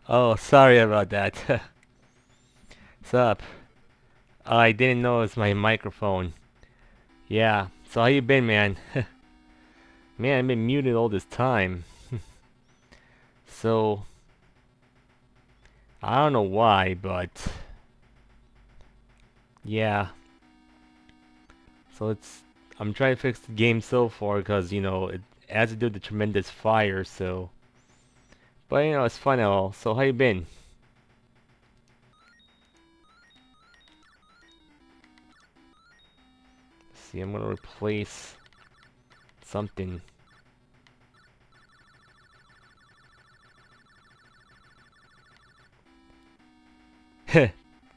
Oh, sorry about that. What's up? I didn't know it's my microphone. Yeah. So how you been, man? Man, I've been muted all this time. So I don't know why, but yeah. So I'm trying to fix the game so far because it has to do with the tremendous fire. So, but it's fun and all. So how you been? Let's see, I'm gonna replace something.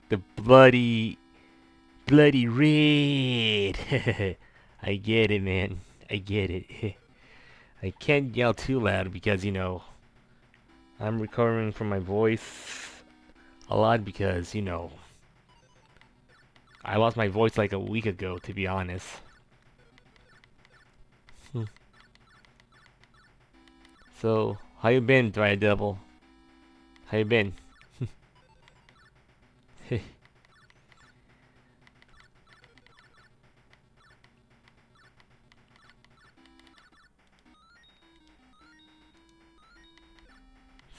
The bloody red. I get it, man. I get it. I can't yell too loud because, I'm recovering from my voice a lot because, I lost my voice like a week ago, to be honest. Hmm. So, how you been, Dry Devil? How you been?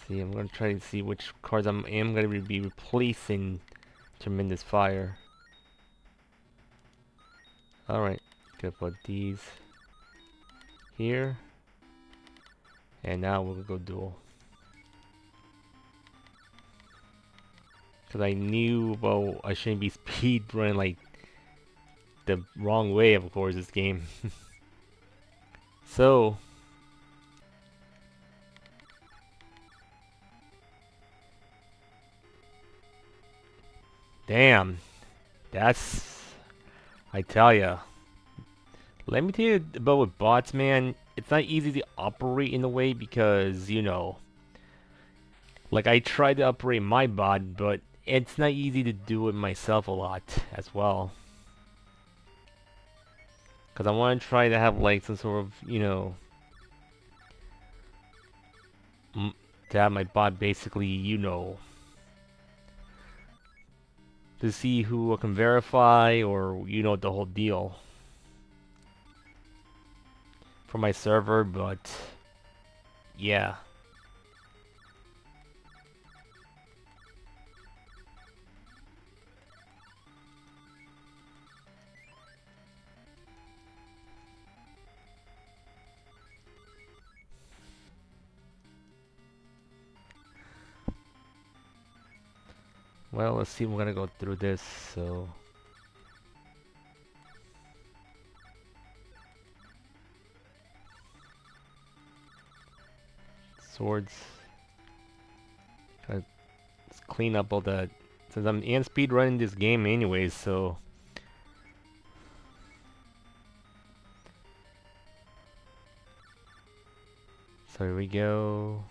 See, I'm gonna try to see which cards I am gonna be replacing Tremendous Fire. Alright, gonna put these here. And now we'll go Duel. Because I knew, well, I shouldn't be speed running like the wrong way, of course, this game. So, damn, that's, I tell ya. Let me tell you about with bots, man. It's not easy to operate in a way because, like I tried to operate my bot, but it's not easy to do it myself a lot as well. Because I want to try to have like some sort of, to have my bot basically, to see who can verify or, the whole deal for my server, but yeah. Well, let's see, we're gonna go through this, so... Swords. Let's clean up all that. Since I'm in speed running this game anyways, so... So here we go.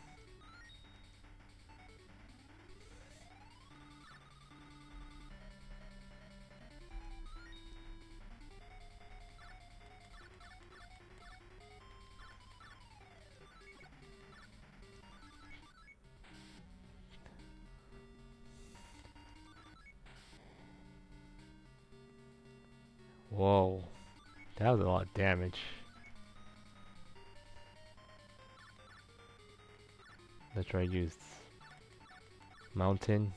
Whoa. That was a lot of damage. Let's try to use Mountain.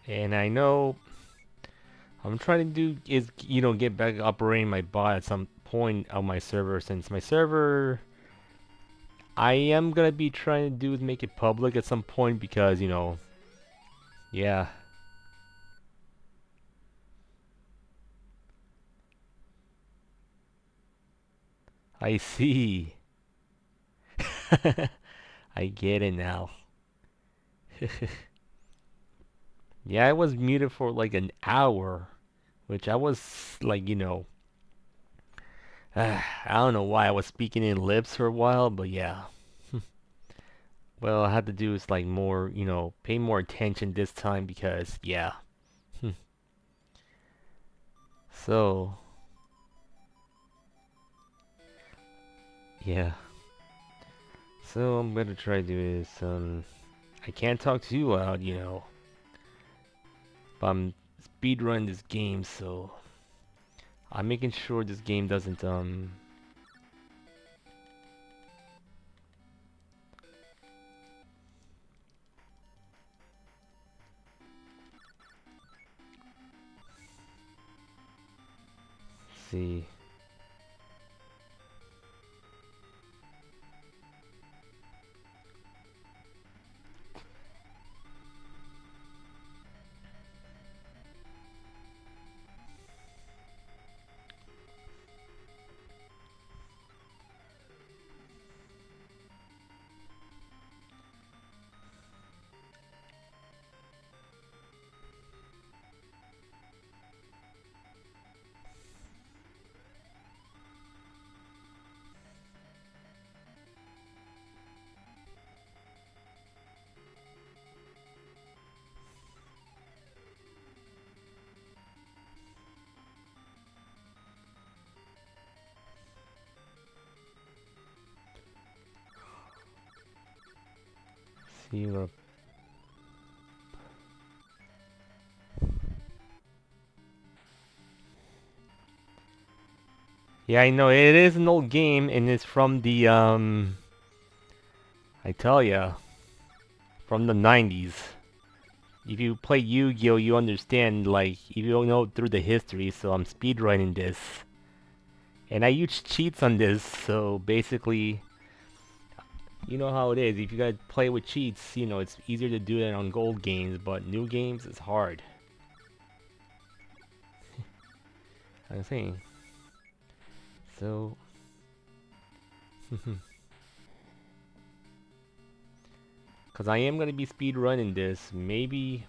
And I know I'm trying to do is get back operating my bot at some point on my server, since my server I am gonna be trying to do is make it public at some point because yeah. I see. I get it now. Yeah, I was muted for like an hour, which I was like, I don't know why I was speaking in lips for a while, but yeah. Well, I had to do is like more, pay more attention this time because, yeah. So, Yeah. So I'm gonna try to do this. I can't talk too loud, but I'm speedrunning this game, so I'm making sure this game doesn't see. See what. Yeah, I know it is an old game, and it's from the I tell ya, from the 90s. If you play Yu-Gi-Oh, you understand, like, if you don't know through the history, so I'm speedrunning this. And I use cheats on this, so basically, you know how it is. If you gotta play with cheats, it's easier to do that on gold games, but new games is hard. I'm saying. So, because I am gonna be speedrunning this, maybe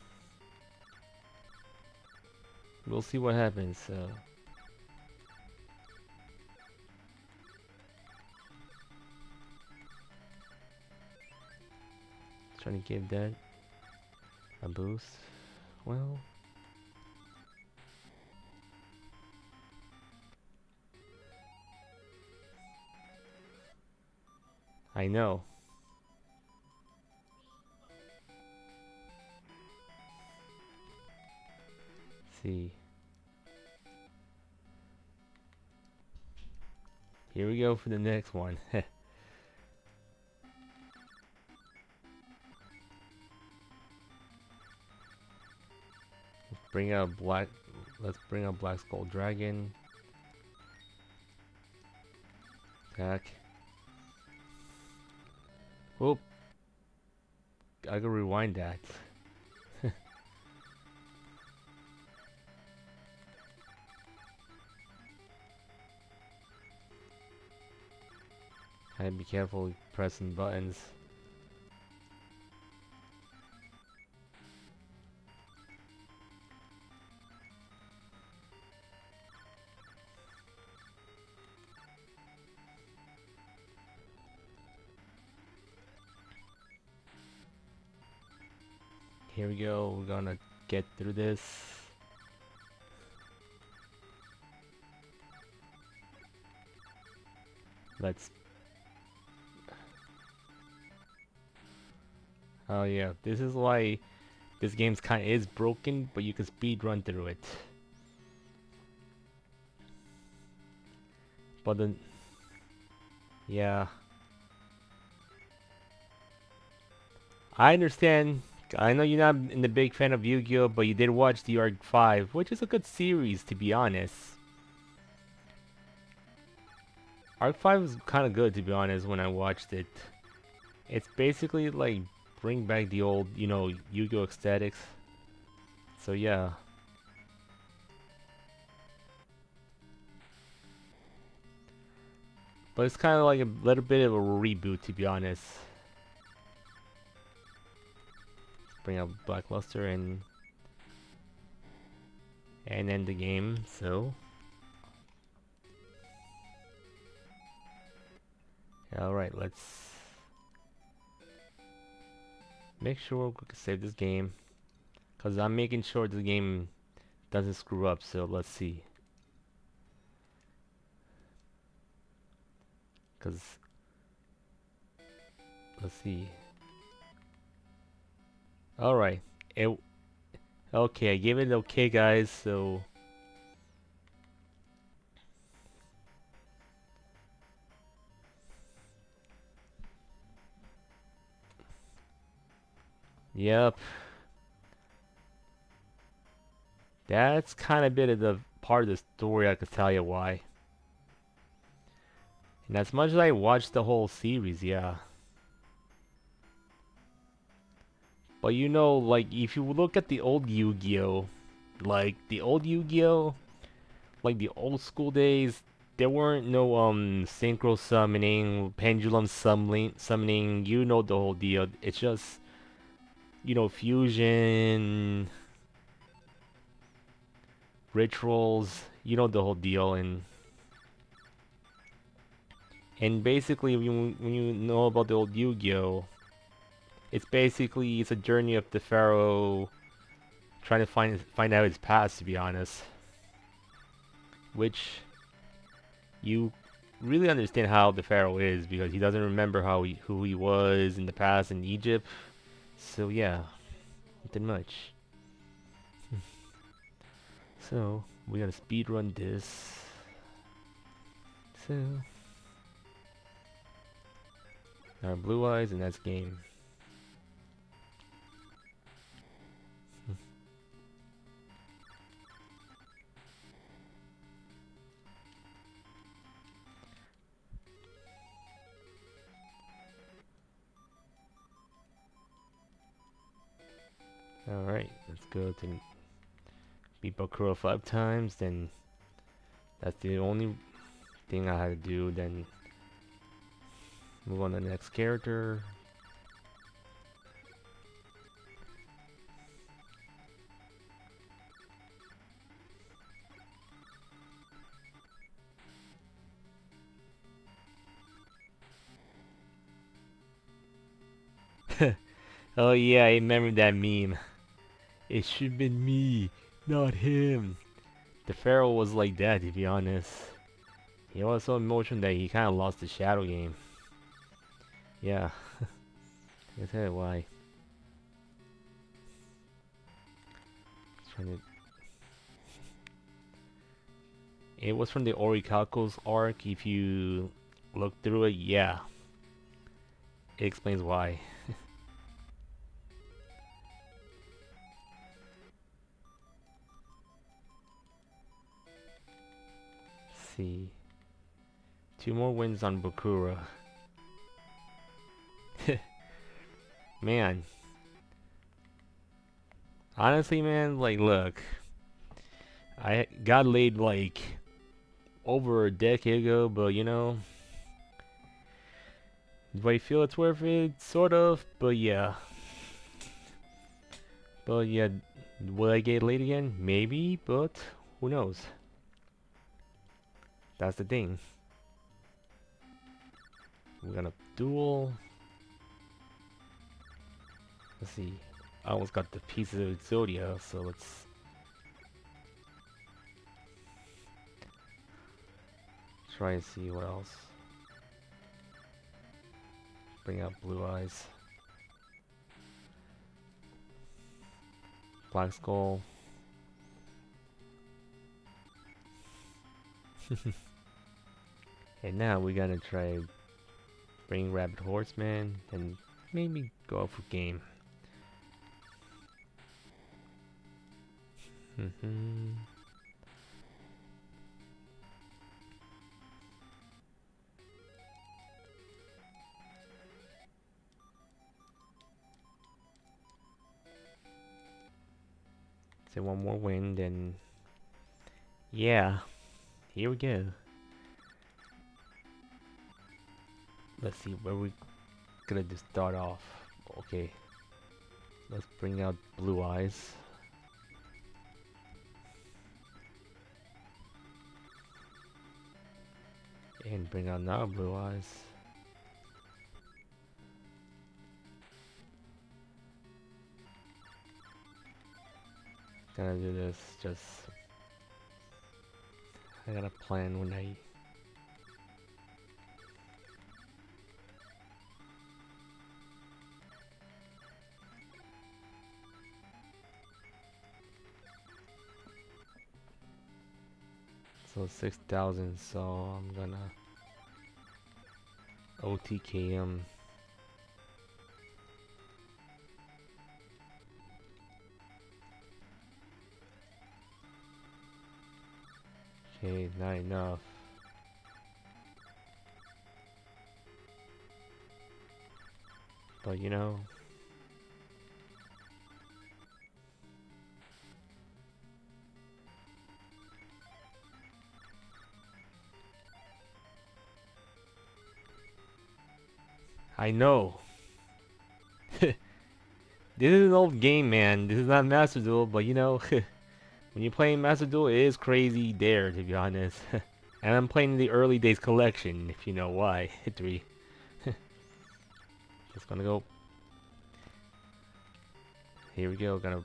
we'll see what happens. So. Trying to give that a boost. Well, I know. Let's see. Here we go for the next one. Bring out black. Let's bring out Black Skull Dragon. Attack. Oop. I gotta rewind that. I have to be careful pressing buttons. Here we go. We're gonna get through this. Let's. Oh yeah, this is why this game's kind of is broken, but you can speed run through it. But then, yeah, I understand. I know you're not in the big fan of Yu-Gi-Oh, but you did watch the Arc 5, which is a good series to be honest. Arc 5 was kind of good to be honest when I watched it. It's basically like bring back the old, Yu-Gi-Oh aesthetics. So yeah. But it's kind of like a little bit of a reboot to be honest. Bring out Blackluster and end the game, so. Alright, let's make sure we can save this game. Because I'm making sure the game doesn't screw up, so let's see. Because Let's see. Alright. It okay, I gave it okay guys, so yep. That's kind of bit of the part of the story I could tell you why. And as much as I watched the whole series, yeah. But you know, like if you look at the old Yu-Gi-Oh, like the old Yu-Gi-Oh, like the old school days, there weren't no synchro summoning, pendulum summoning, you know the whole deal. It's just, you know, fusion, rituals, you know the whole deal, and basically when you know about the old Yu-Gi-Oh, it's a journey of the pharaoh trying to find out his past, to be honest, which you really understand how the pharaoh is because he doesn't remember who he was in the past in Egypt. So yeah, nothing much. So we're gonna speed run this. So our blue eyes and that's game. Alright, let's go to beat Bakura 5 times, then that's the only thing I had to do, then move on to the next character. Oh yeah, I remember that meme. It should have been me, not him. The Pharaoh was like that, to be honest. He was so emotional that he kind of lost the shadow game. Yeah, I'll tell you why. Trying to... It was from the Orichalcos arc. If you look through it, yeah, it explains why. Let's see. 2 more wins on Bakura. Man. Honestly, man, like, look. I got laid, like, over a decade ago, but, you know... Do I feel it's worth it? Sort of, but yeah. But yeah, will I get laid again? Maybe, but who knows? That's the thing. We're gonna duel. Let's see. I almost got the pieces of Exodia, so let's try and see what else. Bring out Blue Eyes. Black Skull. And now we're gonna try bring Rabbit Horseman and maybe go out for game. So 1 more win, then yeah, here we go. Let's see where we gonna just start off. Okay, let's bring out Blue Eyes. And bring out now Blue Eyes. Gonna do this, just... I gotta plan when I... So 6,000. So I'm gonna OTKM. Okay, not enough. But you know, I know. This is an old game, man. This is not Master Duel, but you know, when you're playing Master Duel, it is crazy there, to be honest. And I'm playing the early days collection, if you know why. 3. Just gonna go. Here we go. Gonna.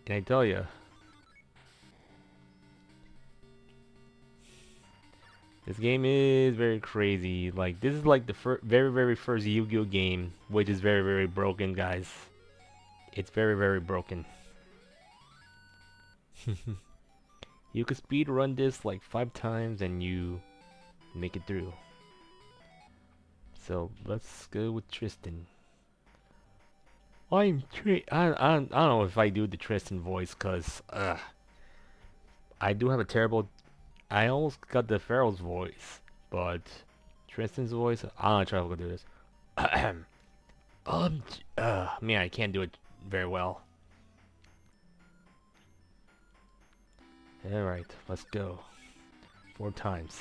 And I tell ya, this game is very crazy. Like, this is like the very, very first Yu-Gi-Oh game, which is very, very broken, guys. It's very, very broken. You could speed run this like 5 times and you make it through. So let's go with Tristan. I don't know if I do the Tristan voice, cause I do have a terrible. I almost got the Pharaoh's voice, but Tristan's voice. I'm gonna try to do this. Man, I can't do it very well. All right, let's go. 4 times.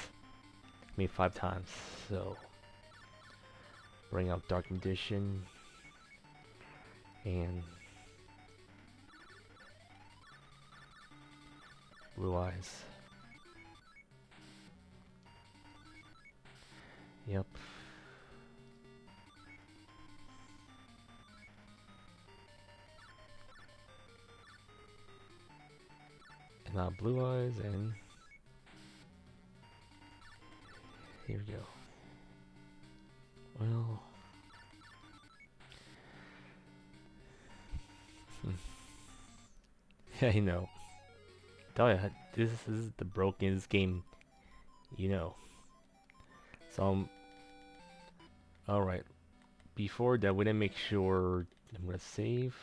I mean 5 times. So bring out Dark Magician and Blue Eyes. Yep. And now Blue Eyes, and here we go. Well, yeah, you know. Tell ya, this is the brokenest game, you know. So, alright. Before that, we're gonna make sure I'm gonna save.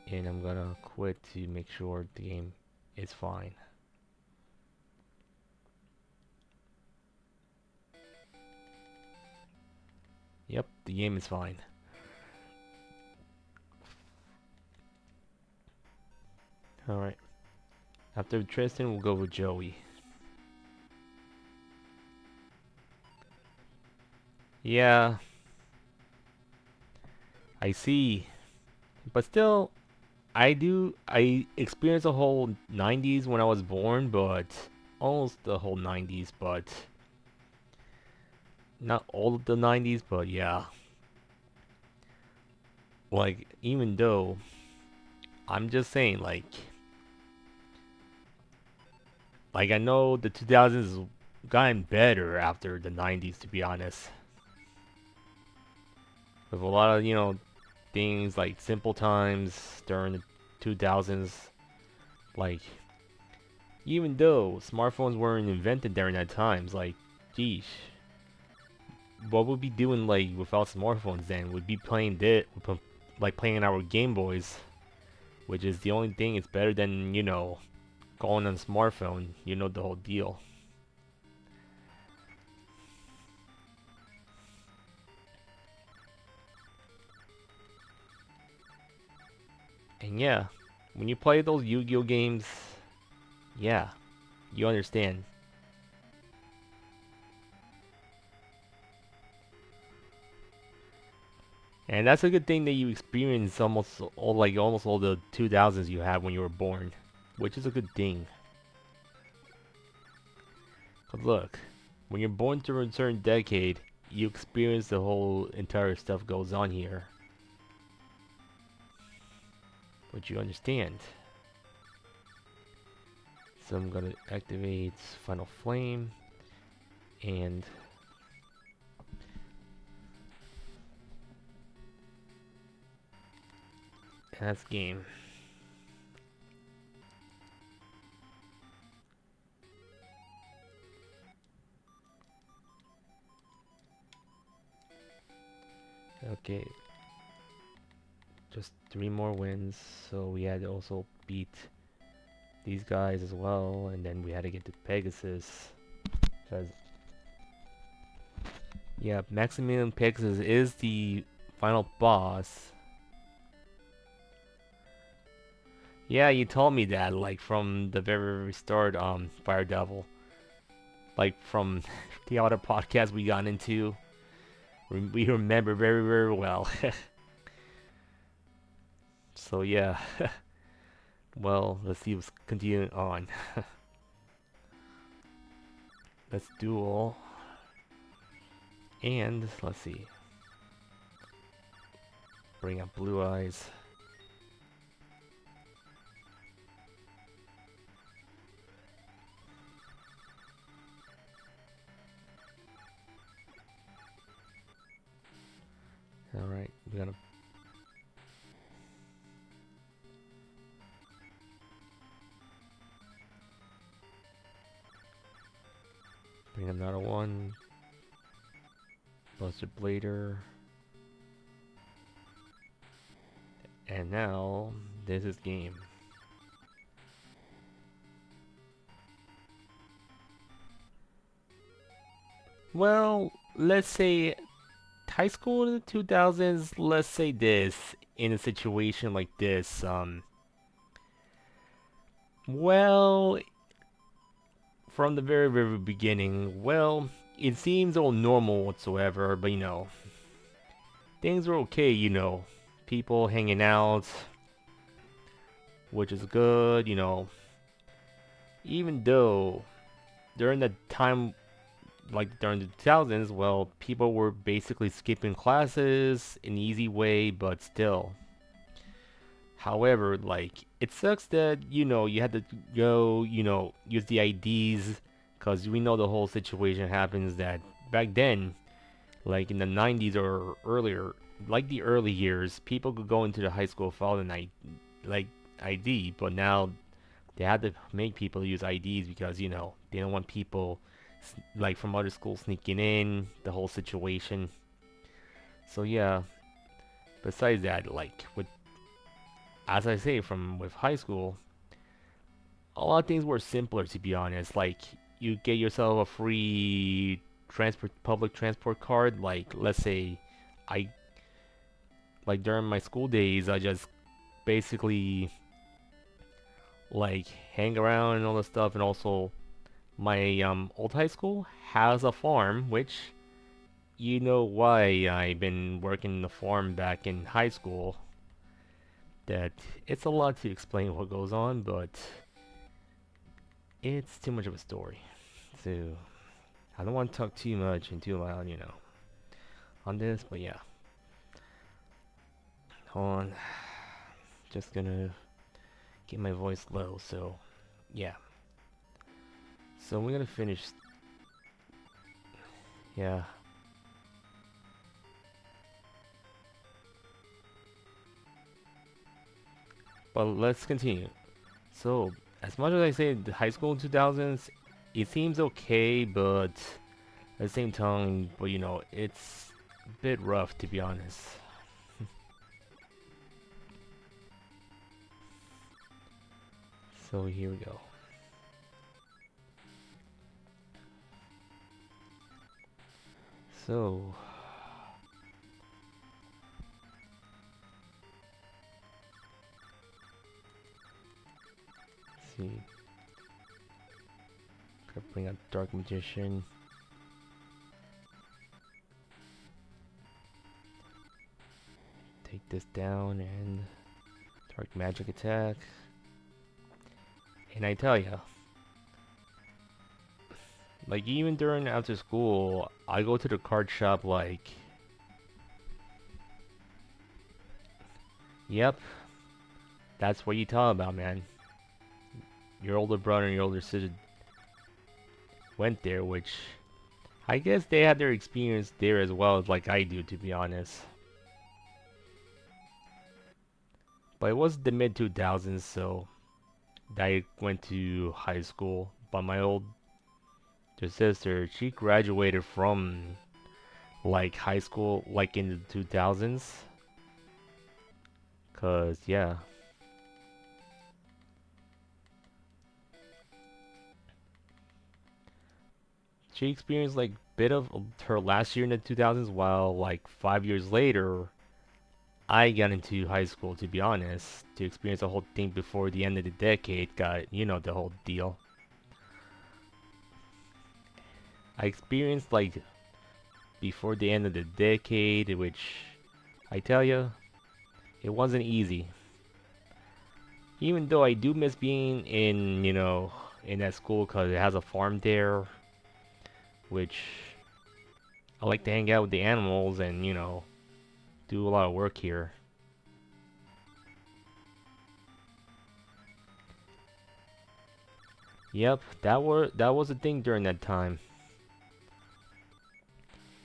And I'm gonna quit to make sure the game is fine. Yep, the game is fine. Alright. After Tristan, we'll go with Joey. Yeah. I see. But still, I experienced the whole 90s when I was born, but almost the whole 90s, but not all of the 90s, but yeah. Like, even though, I'm just saying, like I know the 2000s gotten better after the 90s, to be honest. With a lot of, you know, things like simple times during the 2000s. Like, even though smartphones weren't invented during that times, like, geez, what would we be doing like without smartphones then? We'd be playing like playing our Game Boys, which is the only thing. It's better than, you know, calling on a smartphone. You know the whole deal. And yeah, when you play those Yu-Gi-Oh games, yeah, you understand. And that's a good thing that you experience almost all the 2000s you had when you were born, which is a good thing. But look, when you're born through a certain decade, you experience the whole entire stuff goes on here. But you understand. So I'm gonna activate Final Flame and that's game. Okay, just 3 more wins. So we had to also beat these guys as well, and then we had to get to Pegasus. Because, yeah, Maximilian Pegasus is the final boss. Yeah, you told me that, like, from the very, very start, Fire Devil. Like, from the other podcast we got into. We remember very, very well. So, yeah. Well, let's see what's continuing on. Let's duel. And, let's see. Bring up Blue Eyes. Alright, we're gonna... Bring another one. Buster Blader. And now, this is game. Well, let's say high school in the 2000s, let's say this, in a situation like this, well, from the very, very beginning, well, it seems all normal whatsoever, but things are okay, people hanging out, which is good, even though during the time, like during the 2000s, well, people were basically skipping classes in an easy way, but still. However, like, it sucks that, you had to go, use the IDs, because we know the whole situation happens that back then, like in the 90s or earlier, like the early years, people could go into the high school without an ID, but now they had to make people use IDs because, they don't want people, like, from other schools sneaking in, the whole situation. So, yeah, besides that, like, as I say, from with high school, a lot of things were simpler to be honest. Like you get yourself a free public transport card. Like let's say, I like during my school days, I just basically like hang around and all this stuff. And also, my old high school has a farm, which you know why I've been working the farm back in high school. That it's a lot to explain what goes on, but it's too much of a story. So I don't want to talk too much and too loud, on this, but yeah. Hold on. Just gonna get my voice low, so yeah. So we're gonna finish. Yeah. But let's continue. So, as much as I say the high school 2000s, it seems okay, but at the same time, but it's a bit rough to be honest. So here we go. So, let's see. Gotta bring out Dark Magician. Take this down and Dark Magic attack. And I tell ya, like even during after school, I go to the card shop like, yep, that's what you talk about, man. Your older brother and your older sister went there, which I guess they had their experience there as well as like I do, to be honest. But it was the mid 2000s, so I went to high school. But my older sister, she graduated from like high school, like in the 2000s. Cause yeah, she experienced like bit of her last year in the 2000s, while like 5 years later, I got into high school. To be honest, to experience the whole thing before the end of the decade, got the whole deal. I experienced like before the end of the decade, which I tell you, it wasn't easy. Even though I do miss being in, in that school because it has a farm there, which I like to hang out with the animals and, do a lot of work here. Yep, that was a thing during that time.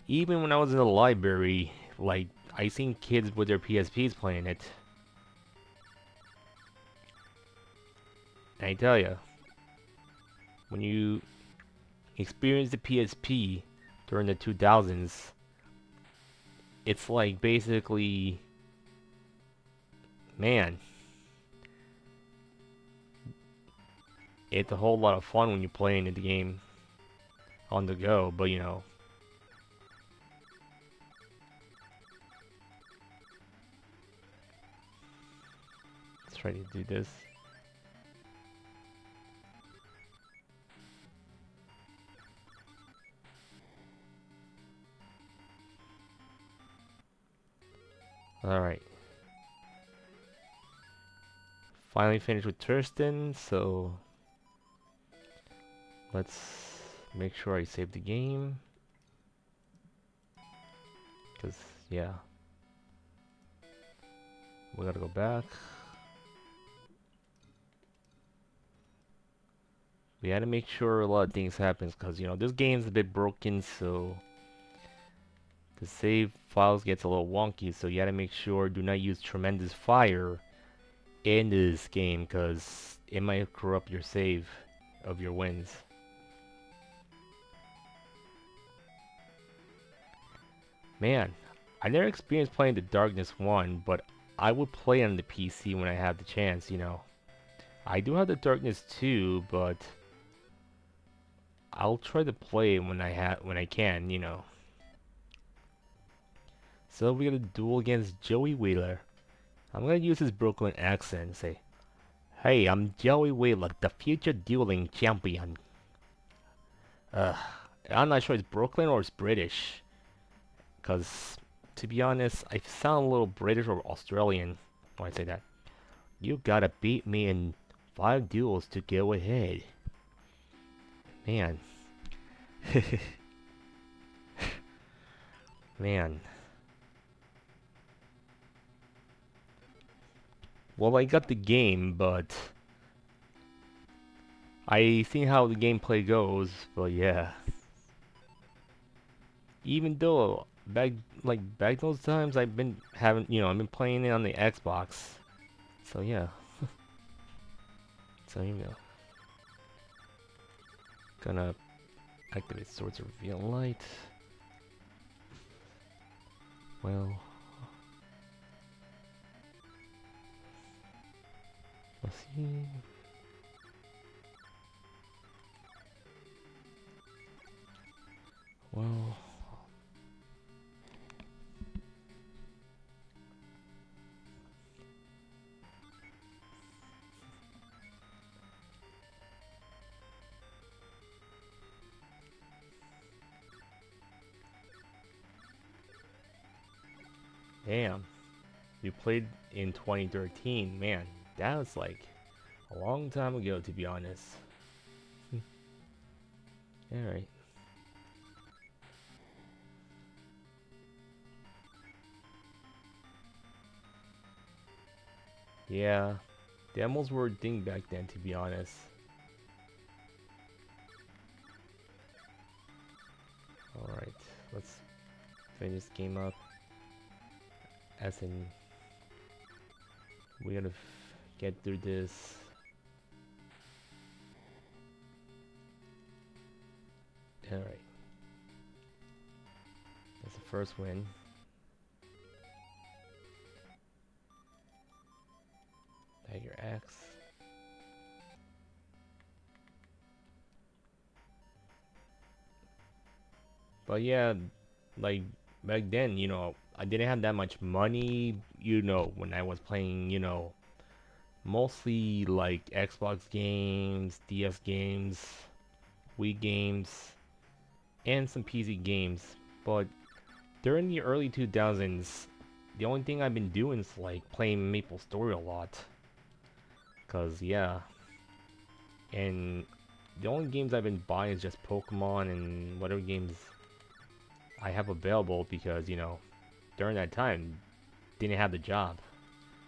Even when I was in the library, like I seen kids with their PSPs playing it. And I tell you, when you experience the PSP during the 2000s, it's like basically, man, it's a whole lot of fun when you're playing the game on the go, but let's try to do this. Alright. Finally finished with Thurston, so let's make sure I save the game. Because, yeah. We gotta go back. We had to make sure a lot of things happen because, this game's a bit broken, so the save files gets a little wonky, so you gotta make sure do not use tremendous fire in this game because it might corrupt your save of your wins. Man, I never experienced playing the Darkness 1, but I would play on the PC when I have the chance, I do have the Darkness 2, but I'll try to play it when I can. So we got a duel against Joey Wheeler. I'm gonna use his Brooklyn accent and say, "Hey, I'm Joey Wheeler, the future dueling champion." Uh, I'm not sure it's Brooklyn or it's British. Cause to be honest, I sound a little British or Australian when I say that. You gotta beat me in 5 duels to go ahead. Man. Man. Well, I got the game, but I see how the gameplay goes, but yeah. Even though back those times I've been having, I've been playing it on the Xbox. So yeah. So gonna activate Swords of Reveal Light. Well, let's see. Well, damn. You played in 2013, man. That was like a long time ago, to be honest. Alright. Yeah, demos were a thing back then, to be honest. Alright, let's finish this game up. As in, we gotta get through this. Alright. That's the first win. Tag your X. But yeah, like back then, I didn't have that much money, when I was playing, mostly like Xbox games, DS games, Wii games, and some PC games. But during the early 2000s, the only thing I've been doing is like playing Maple Story a lot. Cause yeah, and the only games I've been buying is just Pokemon and whatever games I have available because, during that time, didn't have the job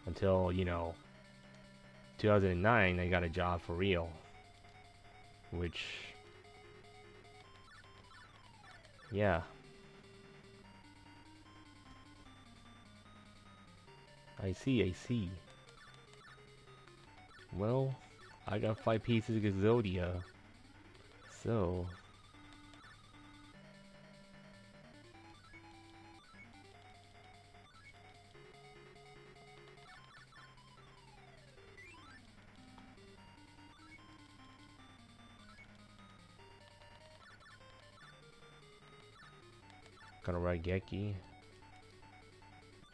until, 2009 I got a job for real, which, yeah, I see. Well, I got 5 pieces of Exodia, so gonna write Geki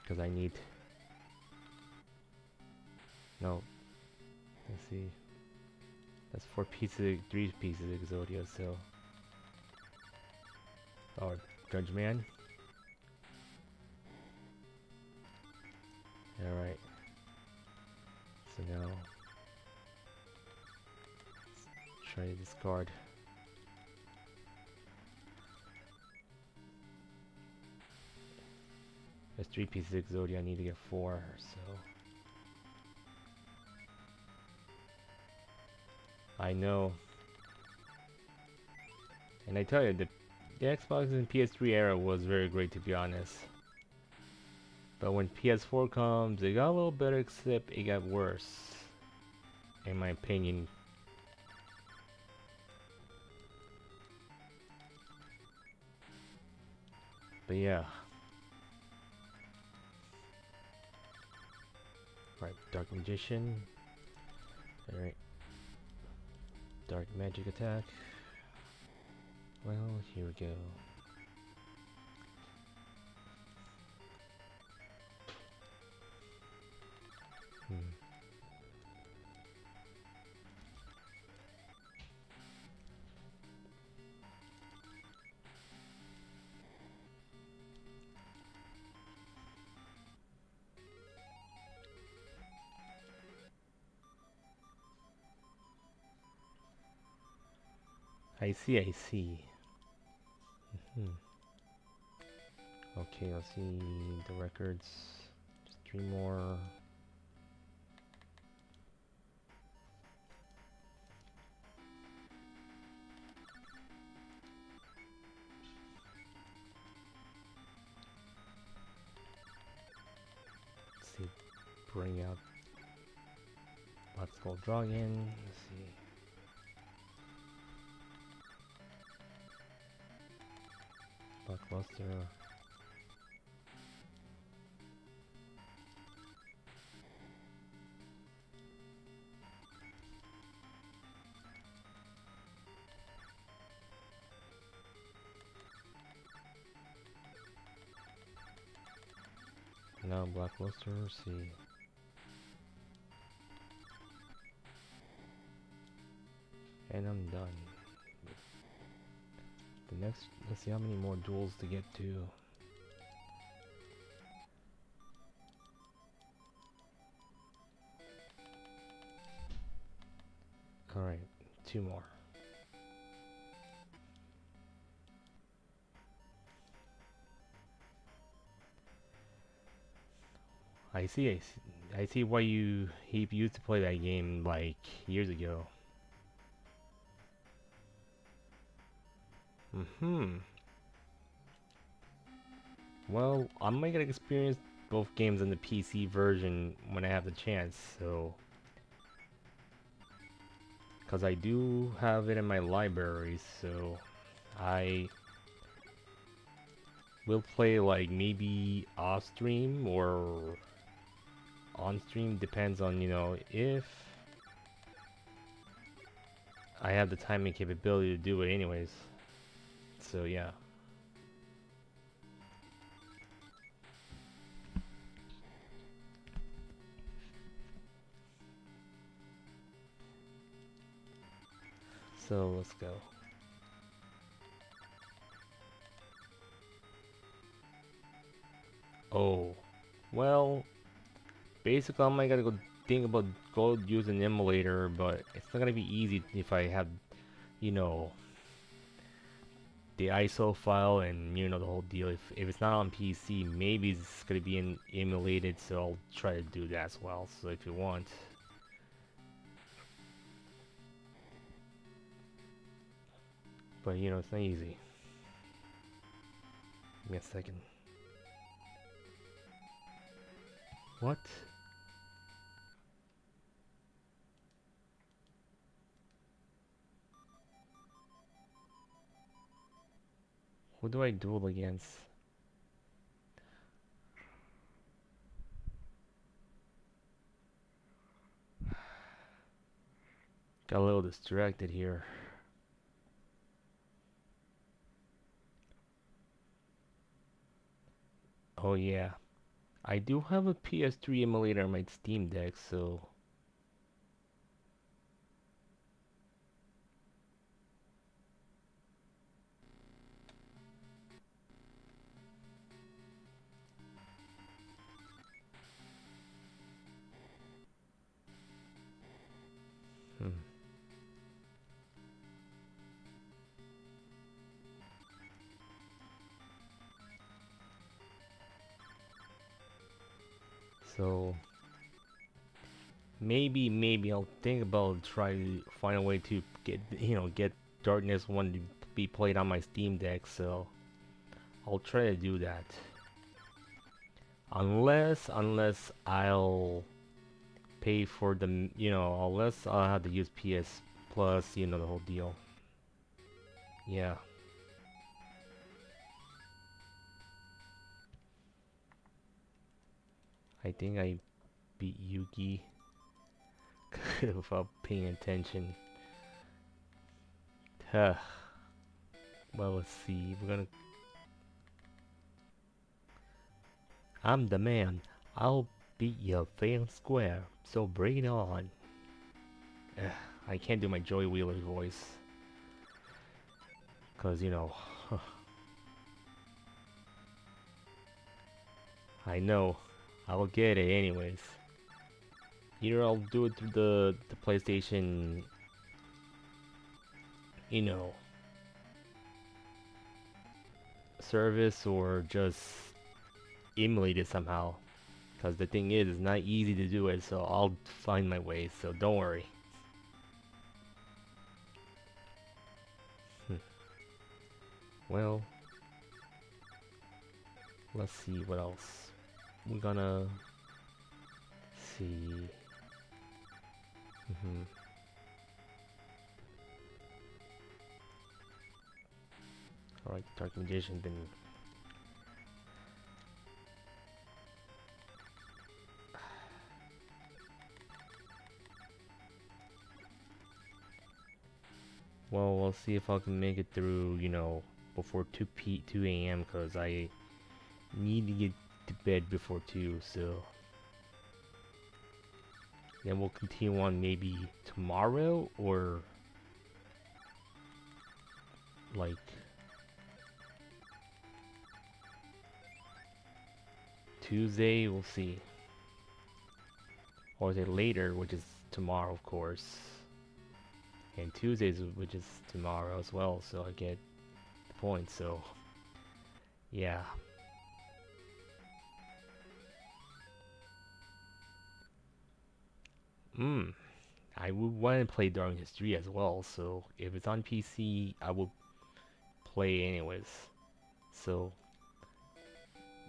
because I need. No, let's see. That's 4 pieces, 3 pieces of Exodia, so. Oh, Judge Man. Alright. So now. Let's try to discard. There's 3 pieces of Exodia, I need to get 4, so. I know. And I tell you, the Xbox and PS3 era was very great, to be honest. But when PS4 comes, it got a little better, except it got worse. In my opinion. But yeah. Right, Dark Magician. Alright. Dark Magic Attack. Well, here we go. I see. Okay, let's see the records. Just 3 more. Let's see, bring out Black Skull Dragon. Let's see. Blockbuster. Now Blockbuster, see. And I'm done. The next, let's see how many more duels to get to. Alright, 2 more. I see why he used to play that game like years ago. Well, I might get to experience both games in the PC version when I have the chance, so. Because I do have it in my library, so. we'll play like maybe off stream or on stream, depends on, if I have the time and capability to do it anyways. So yeah. So let's go. Oh, well, basically I might gotta go think about go use an emulator, but it's not gonna be easy if I have, you know, the ISO file and the whole deal. If it's not on PC, maybe it's gonna be emulated, so I'll try to do that as well. So if you want, but it's not easy. Give me a second. What? Who do I duel against? Got a little distracted here. Oh yeah, I do have a PS3 emulator on my Steam Deck, so hmm. So maybe I'll think about try to find a way to get Darkness 1 to be played on my Steam Deck, so I'll try to do that. Unless I'll pay for the, unless I'll have to use PS Plus, the whole deal. Yeah. I think I beat Yugi without paying attention. Huh. Well, let's see. I'm the man. I'll beat you fair and square. So bring it on. Ugh, I can't do my Joy Wheeler voice. Cause I know. I'll get it anyways. Either I'll do it through the PlayStation, you know, service, or just emulate it somehow. Because the thing is, it's not easy to do it, so I'll find my way, so don't worry. Well, let's see what else. We're gonna see. Alright, Dark Magician then. Well, we'll see if I can make it through, before 2 a.m. because I need to get to bed before 2, so then we'll continue on maybe tomorrow or like Tuesday, we'll see. Or is it later, which is tomorrow, of course. And Tuesdays, which is tomorrow as well, so I get the point, so yeah. I would want to play Darkness 3 as well, so if it's on PC, I will play anyways. So,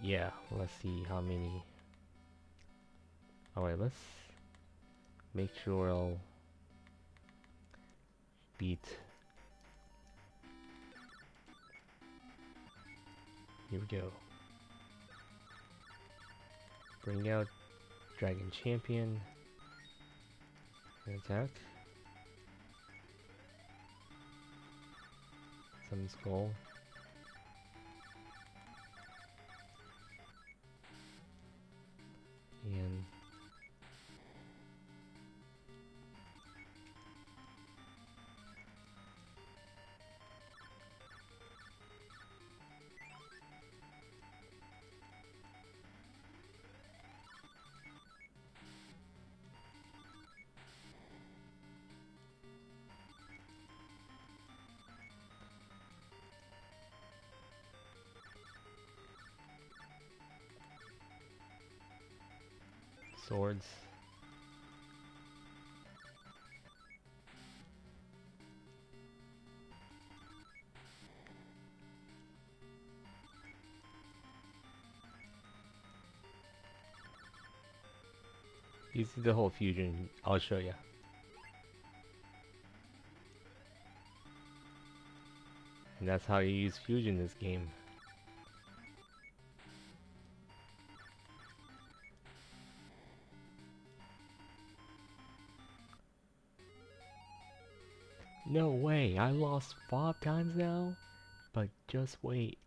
yeah, let's see how many. Alright, let's make sure I'll beat Here we go. Bring out Dragon Champion. Attack. Summon Skull. And swords. You see the whole fusion, I'll show you. And that's how you use fusion in this game. No way, I lost 5 times now? But just wait,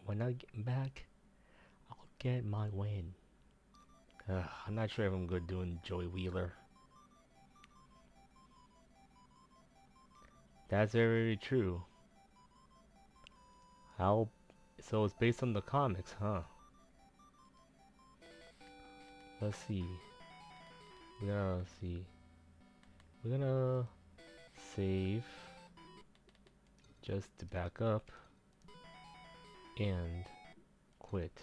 when I get back, I'll get my win. I'm not sure if I'm good doing Joey Wheeler. That's very true. So it's based on the comics, huh? Let's see. We're gonna save just to back up and quit.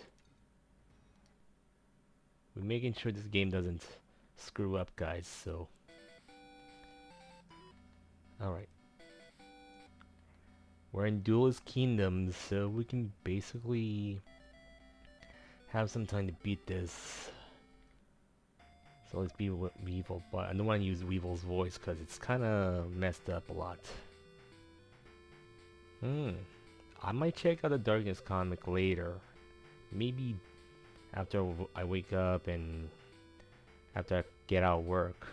We're making sure this game doesn't screw up, guys, so alright. We're in Duelist Kingdoms, so we can basically have some time to beat this. So let's be Weevil, but I don't want to use Weevil's voice because it's kind of messed up a lot. I might check out the Darkness comic later. Maybe after I wake up and after I get out of work.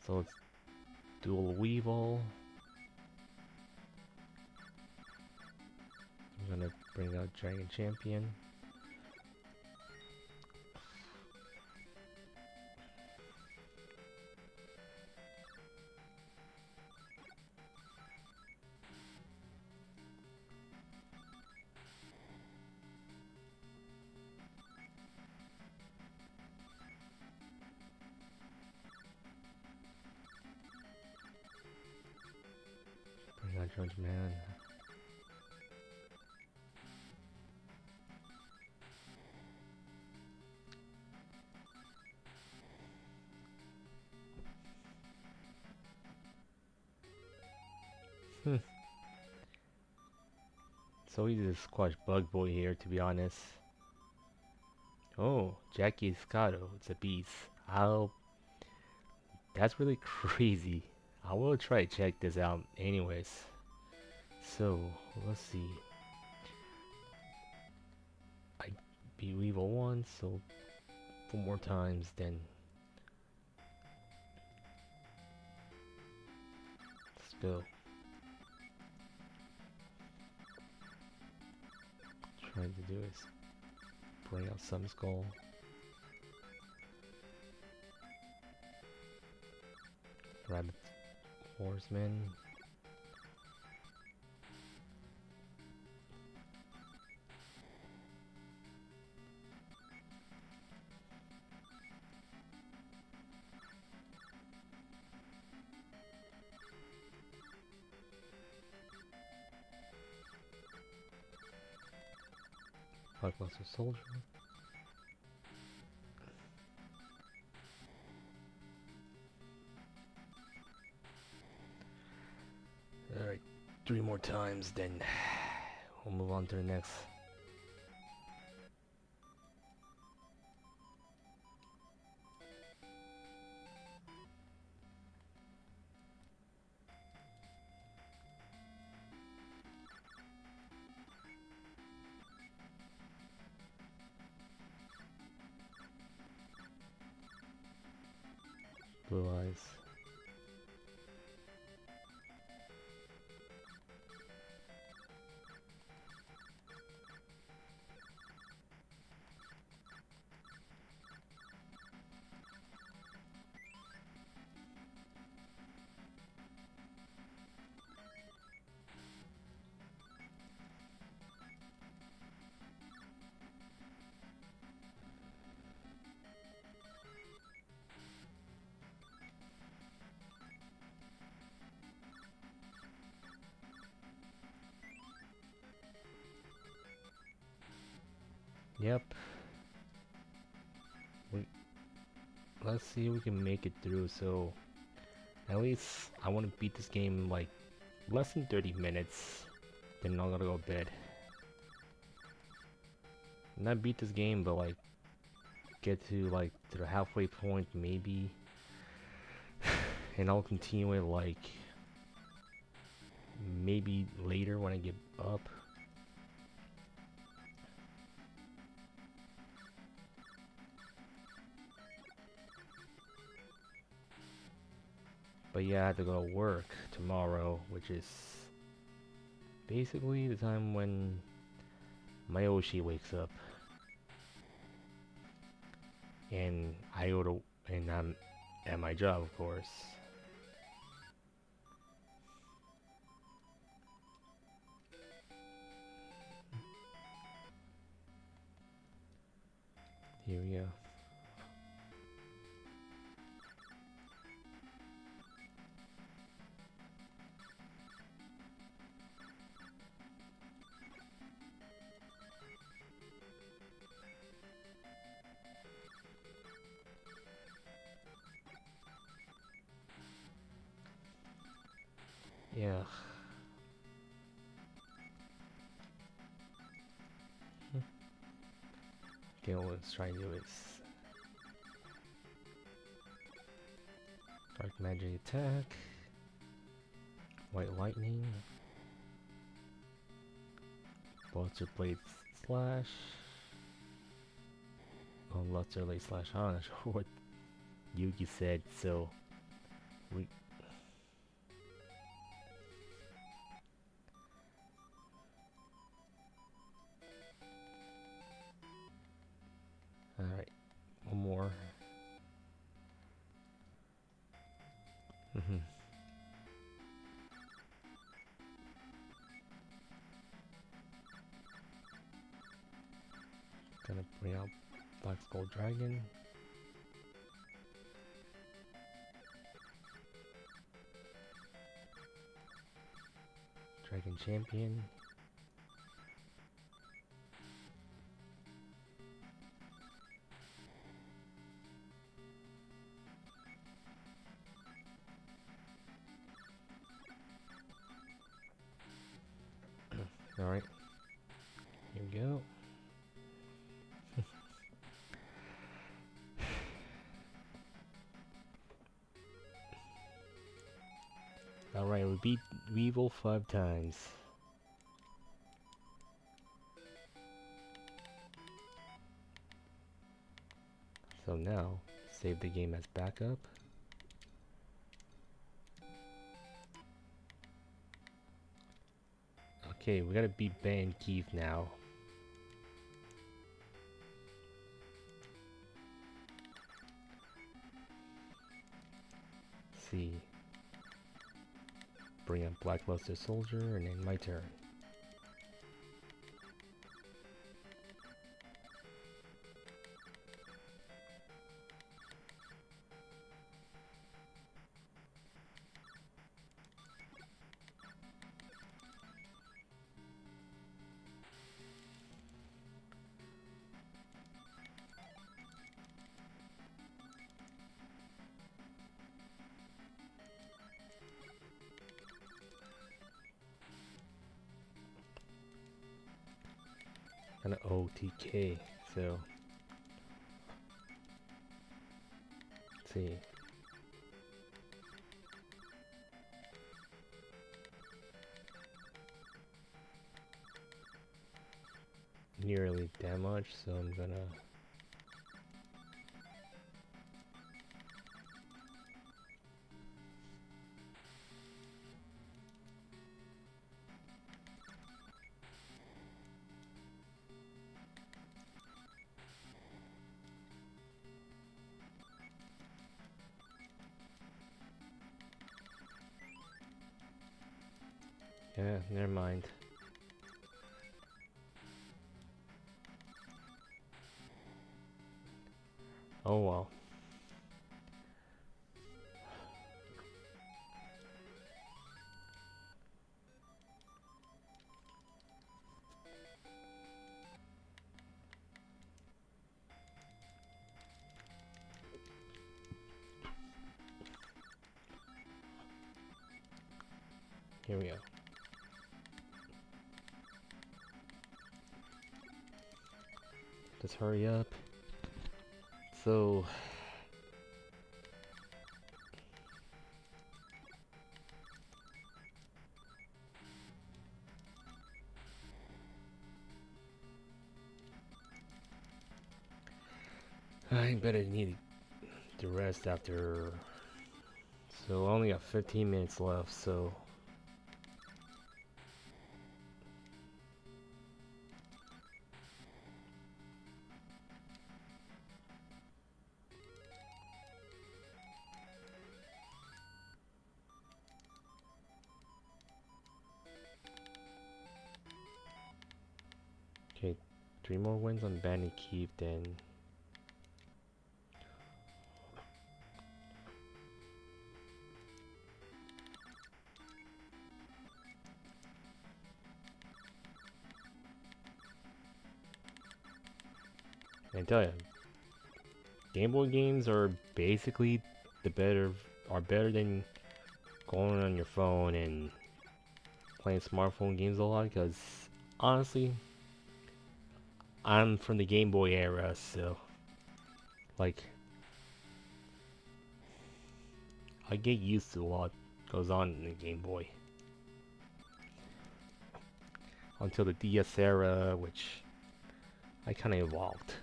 So let's Duel Weevil. I'm gonna bring out Dragon Champion. Bring out Judge Man. So easy to squash Bug Boy here, to be honest. Oh, Jackie Escato, it's a beast. That's really crazy. I will try to check this out anyways. So, let's see. I beat Weevil once, so 4 more times, then let's go. Trying to do is bring out some skull. Rabbit Horseman. Blockbuster Soldier. Alright, 3 more times, then we'll move on to the next. Blue eyes. Yep. Let's see if we can make it through. So at least I want to beat this game in like less than 30 minutes. Then I'm gonna go to bed. Not beat this game, but like get to like to the halfway point maybe. And I'll continue it like maybe later when I get up. But yeah, I have to go to work tomorrow, which is basically the time when my Oshi wakes up. And I go to, and I'm at my job, of course. Here we go. Yeah. Okay, let's try and do is Dark Magic Attack, White Lightning, Buster Blade Slash, Luster Blade Slash. I'm not sure what Yugi said, so we. Alright, one more. Gonna bring out Black Skull Dragon. Dragon Champion. Alright. Here we go. Alright, we beat Weevil 5 times. So now, save the game as backup. Okay, we gotta beat Ben Keith now. Let's see. Bring up Black Luster Soldier, and then my turn. Kind of OTK, so let's see. Nearly that much, so I'm gonna Yeah, never mind. Oh well. Here we go. Just hurry up. So I better need to rest after. So I only got 15 minutes left, so okay, 3 more wins on Bandit Keep, then I tell you, Game Boy games are basically better than going on your phone and playing smartphone games a lot. Because honestly, I'm from the Game Boy era, so like I get used to what goes on in the Game Boy until the DS era, which I kind of evolved.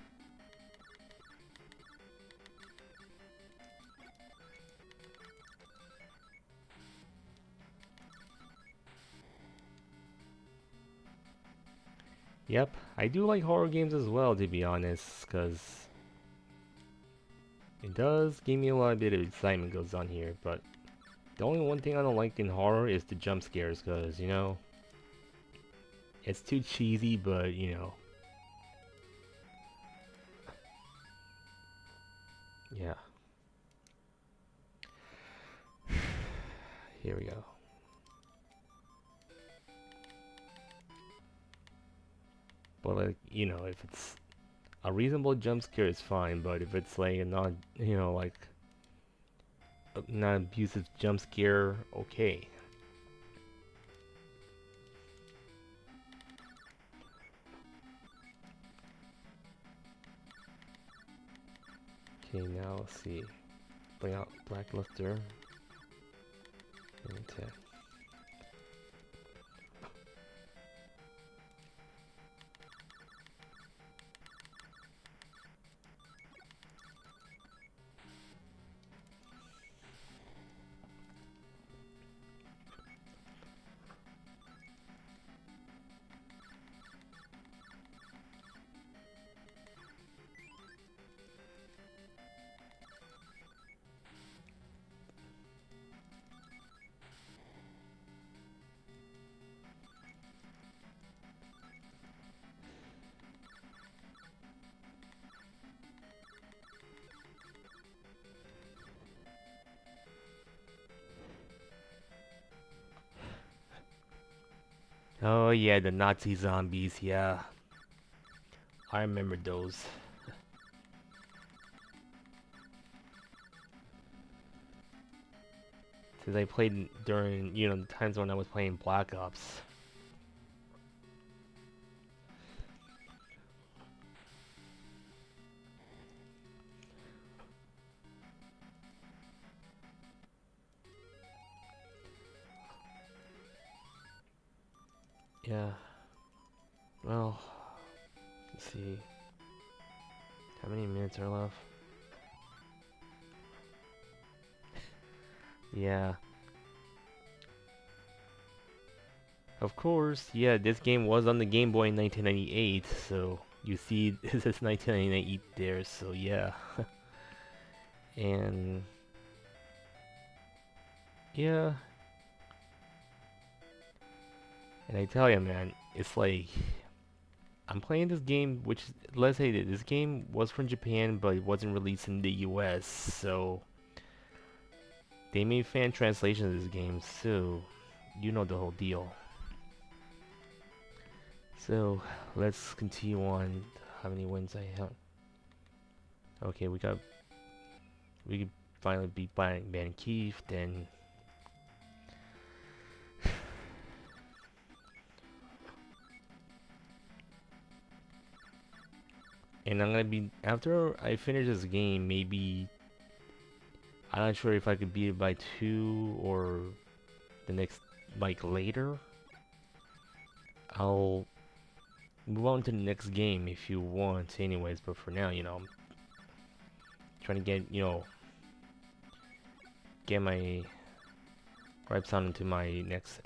Yep, I do like horror games as well, to be honest, because it does give me a lot of bit of excitement goes on here, but the only one thing I don't like in horror is the jump scares, because, you know, it's too cheesy, but, you know, yeah. Here we go. But, like, you know, if it's a reasonable jump scare, it's fine, but if it's like a not, you know, like, a not abusive jump scare, okay. Okay, now let's see. Bring out Blackluster. And, oh yeah, the Nazi zombies, yeah. I remember those. Since I played during, you know, the times when I was playing Black Ops. Yeah. Well, let's see. How many minutes are left? Yeah. Of course, yeah, this game was on the Game Boy in 1998, so you see this is 1998 there, so yeah. And yeah, And I tell you, man, it's like I'm playing this game, which let's say that this game was from Japan, but it wasn't released in the U.S. So they made fan translations of this game, so you know the whole deal. So let's continue on. How many wins I have? Okay, we could finally beat Ban Keith. Then and I'm gonna be after I finish this game. Maybe I'm not sure if I could beat it by 2 or the next like later. I'll move on to the next game if you want, anyways. But for now, I'm trying to get get my gripes on into my next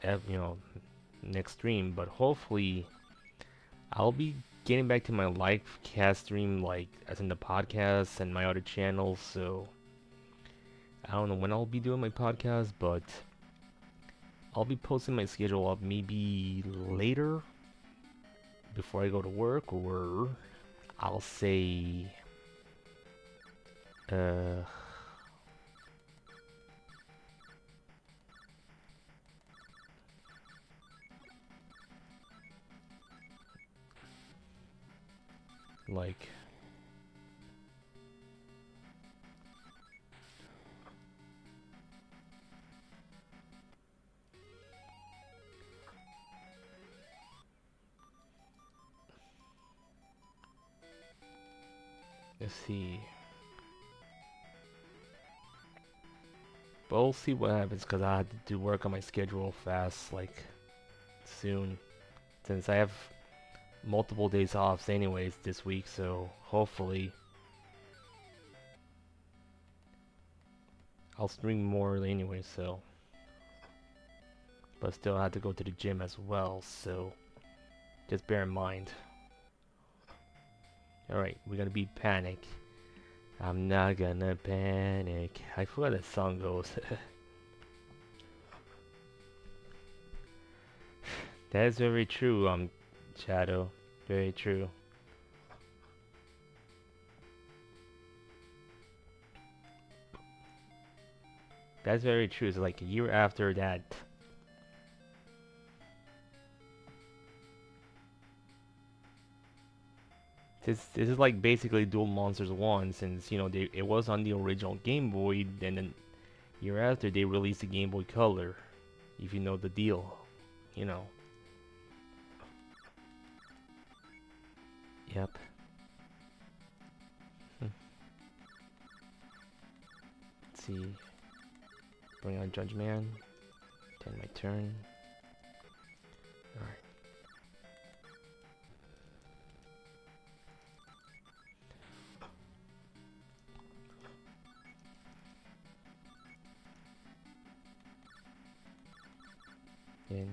stream. But hopefully, I'll be getting back to my live cast stream, like as in the podcast and my other channels. So I don't know when I'll be doing my podcast, but I'll be posting my schedule up maybe later before I go to work, or I'll say like let's see. But we'll see what happens because I had to do work on my schedule fast, like soon, since I have multiple days off anyways this week. So hopefully I'll stream more anyway. So, but still I have to go to the gym as well. So just bear in mind. All right, we're gonna be Panic. I'm not gonna panic. I forgot that song goes. That is very true, Shadow. Very true. That's very true. It's like a year after that. This is like basically Duel Monsters 1, since it was on the original Game Boy, and then year after they released the Game Boy Color. If you know the deal, you know. Yep. Let's see. Bring on Judge Man. End my turn. Alright. In.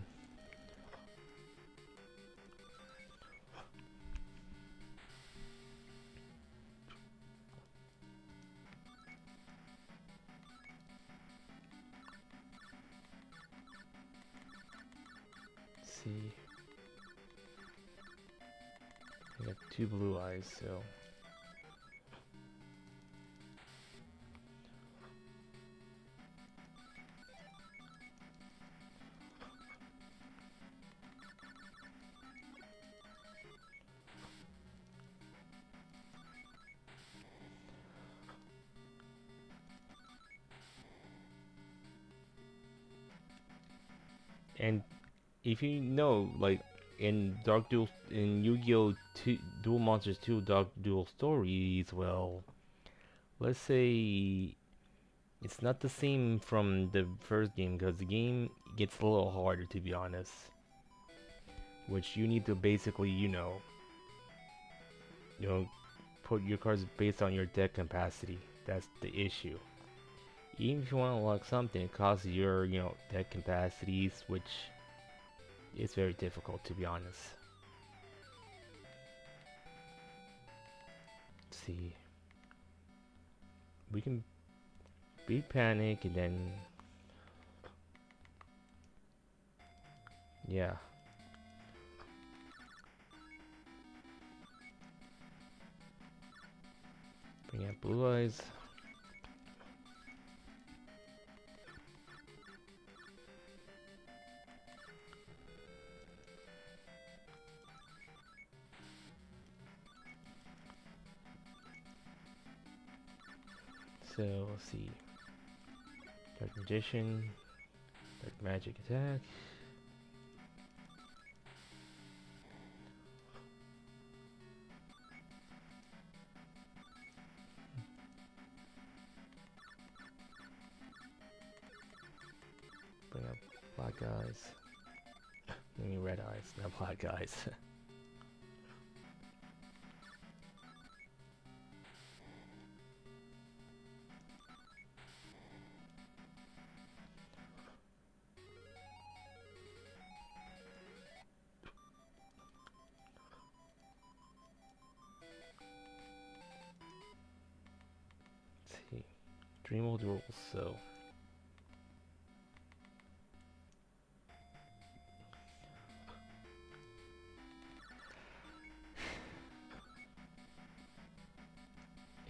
See. I got 2 blue eyes, so. And if you know, like in Yu-Gi-Oh! Duel Monsters 2 Dark Duel Stories, well, let's say it's not the same from the first game because the game gets a little harder, to be honest. Which you need to basically, put your cards based on your deck capacity. That's the issue. Even if you want to unlock something, it costs your, deck capacities, which is very difficult, to be honest. Let's see. We can beat Panic and then, yeah. Yeah, blue eyes. So let's see. Dark Magician, Dark Magic Attack. Bring up black eyes. I mean red eyes, not black eyes. Let's see. Dream old rules, so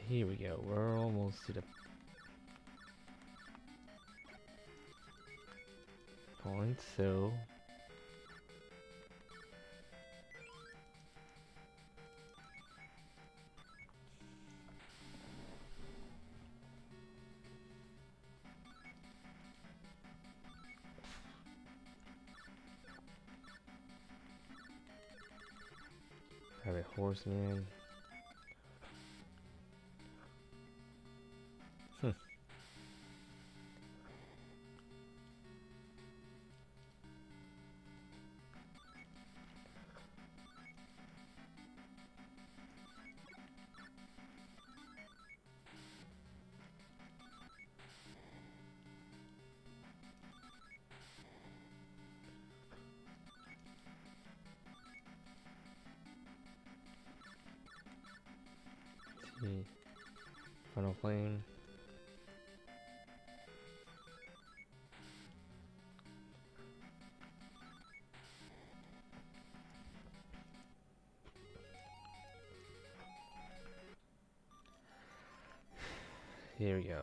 here we go. We're almost to the point, so have a horseman. See. Final flame. Here we go.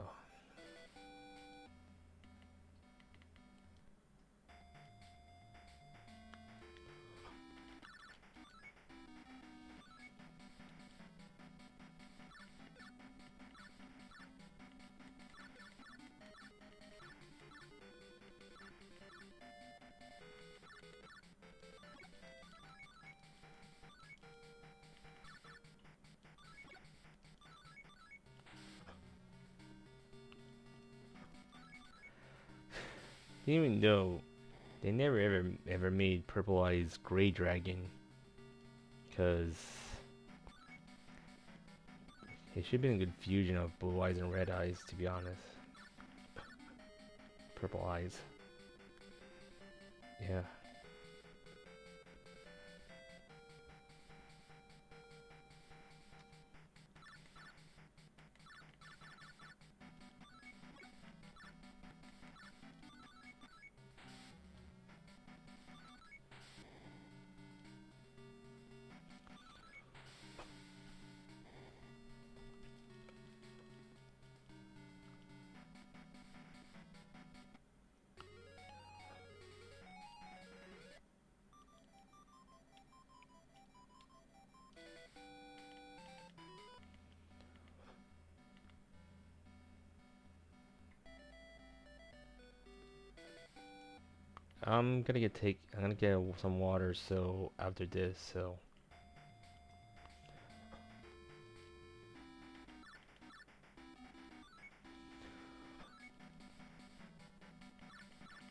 Even though they never ever made Purple Eyes Gray Dragon, because it should have been a good fusion of Blue Eyes and Red Eyes, to be honest. Purple Eyes. Yeah. I'm gonna get some water, so after this, so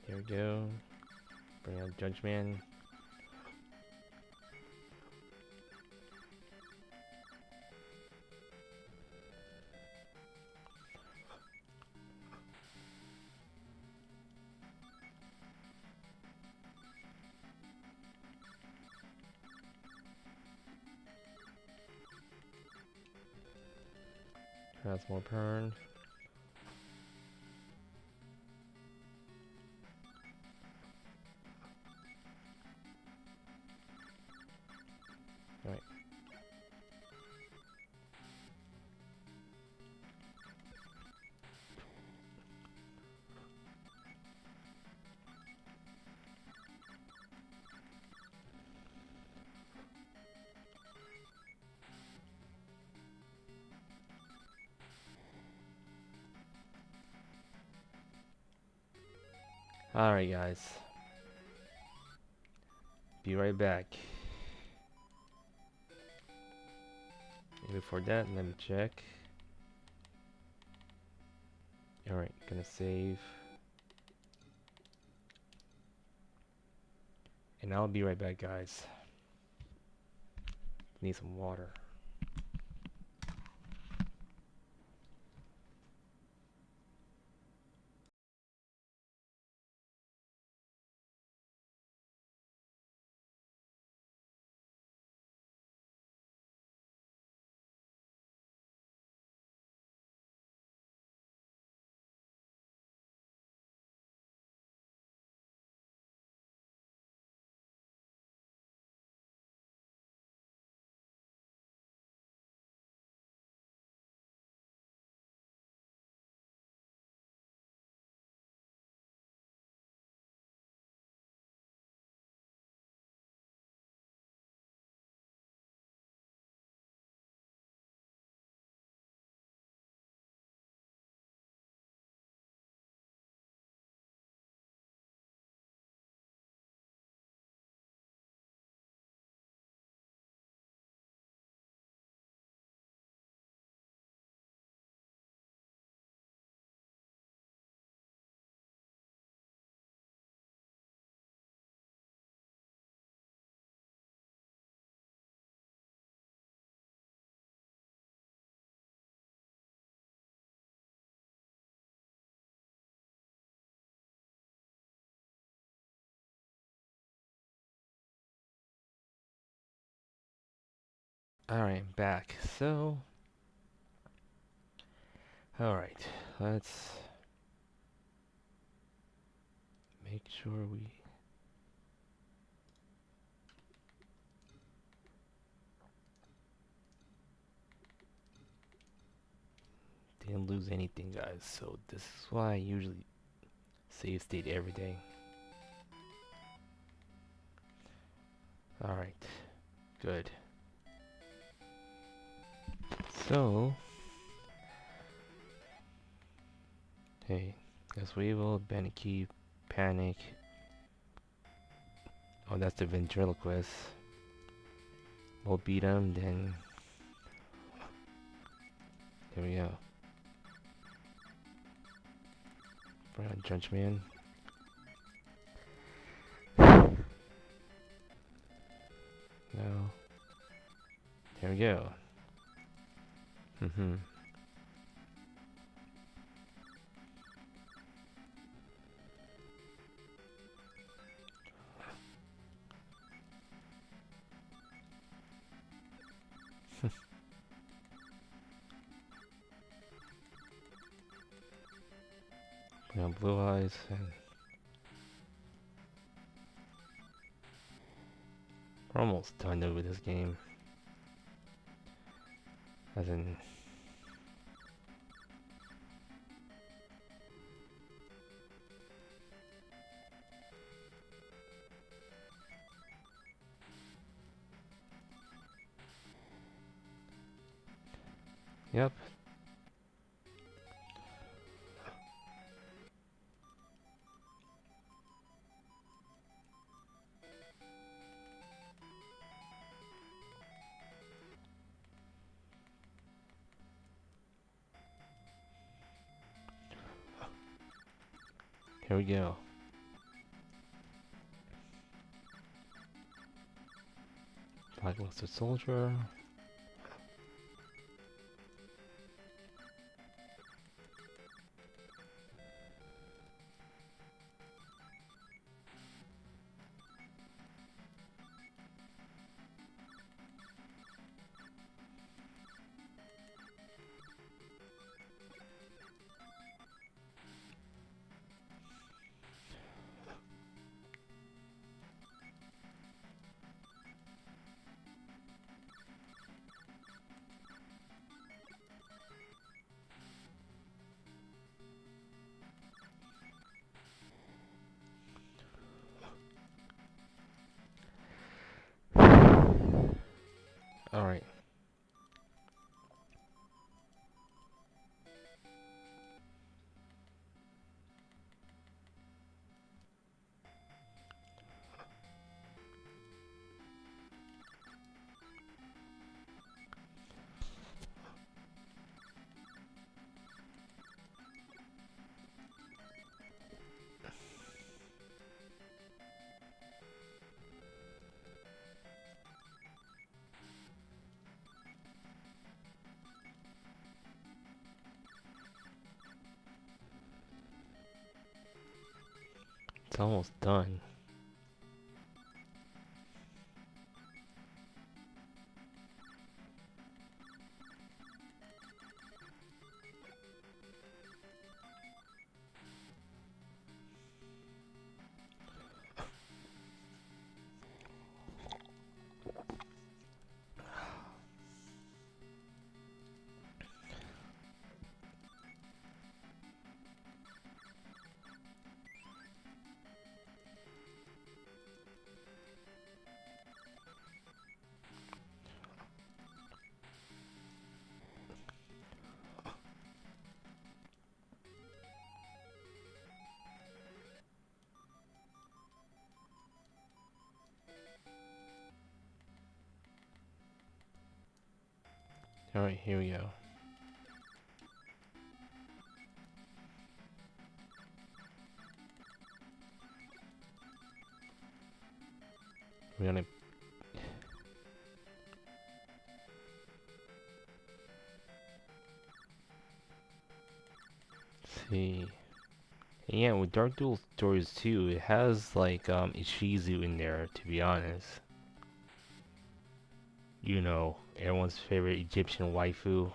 here we go. Bring out Judge Man. That's more burn. Right. Alright, guys. Be right back. And before that, let me check. Alright, gonna save. And I'll be right back, guys. Need some water. Alright, back. So, alright, let's make sure we didn't lose anything, guys. So this is why I usually save state every day. Alright, good. So, hey, guess we will Beniki panic. Oh, that's the ventriloquist. We'll beat him, then here we go. Brown Judgment. No. Here we go. Mm-hmm. We have blue eyes and we're almost done with this game. As in, yep. Here we go. Blackluster Soldier. It's almost done. Alright, here we go. We're gonna see. Yeah, with Dark Duel Stories 2, it has like Ishizu in there, to be honest. You know, everyone's favorite Egyptian waifu.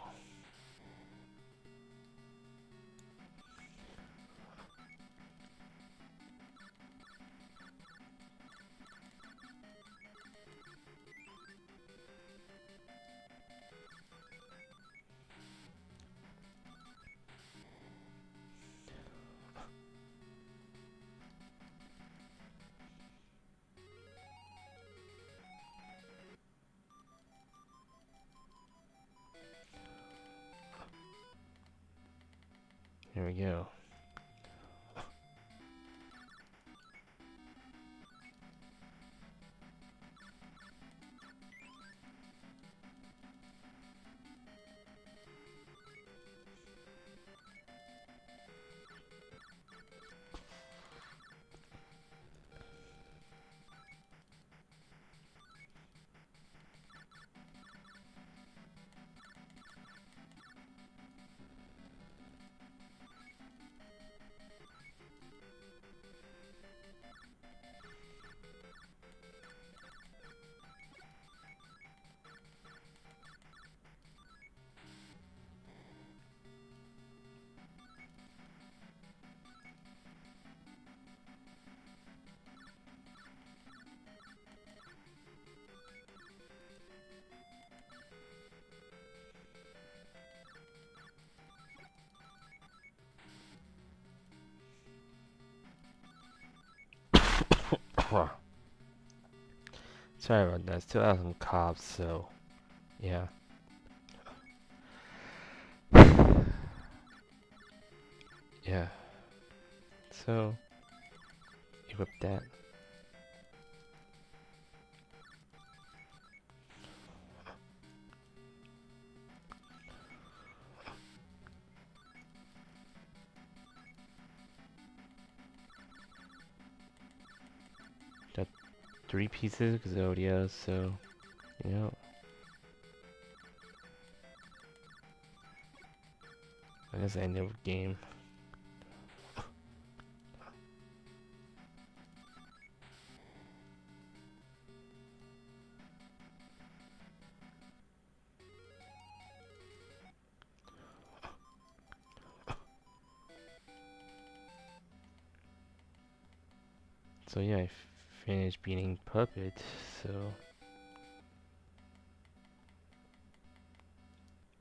Here we go. Sorry about that. Still have some coughs, so yeah. Yeah. So equip that. Got 3 pieces of Exodia, so you know. I guess end of game. So yeah, I finished beating Puppet, so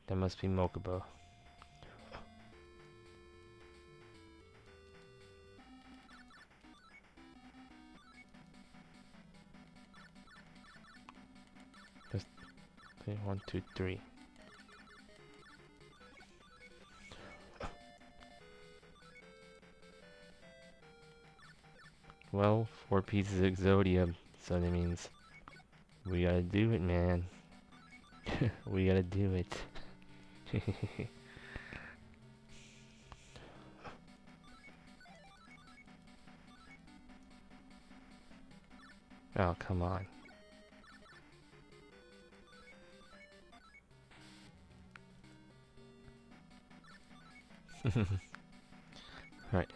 that must be Mokuba. Just 1, 2, 3. Well, 4 pieces of Exodia, so that means we gotta do it, man. We gotta do it. Oh, come on. Alright.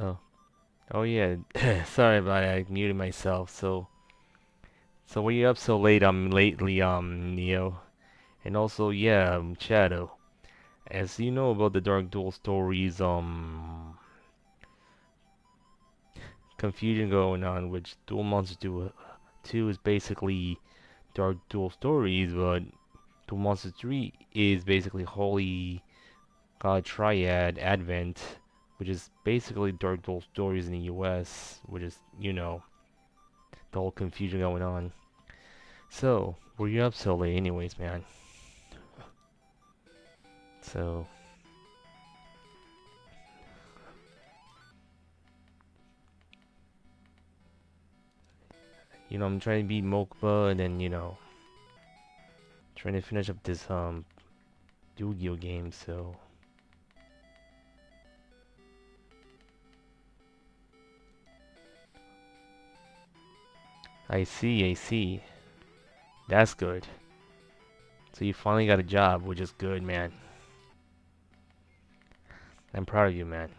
Oh. Oh yeah. Sorry about that. I muted myself. So what are you up so late lately, Neo? And also, yeah, Shadow. As you know about the Dark Duel stories, confusion going on, which Duel Monsters 2 is basically Dark Duel stories, but Duel Monsters 3 is basically Holy God Triad Advent, which is basically Dark Duel stories in the US, which is, the whole confusion going on. So, were you up so late anyways, man? So, I'm trying to beat Mokba and then, trying to finish up this, Yu-Gi-Oh game, so... I see, I see. That's good. So you finally got a job, which is good, man. I'm proud of you, man.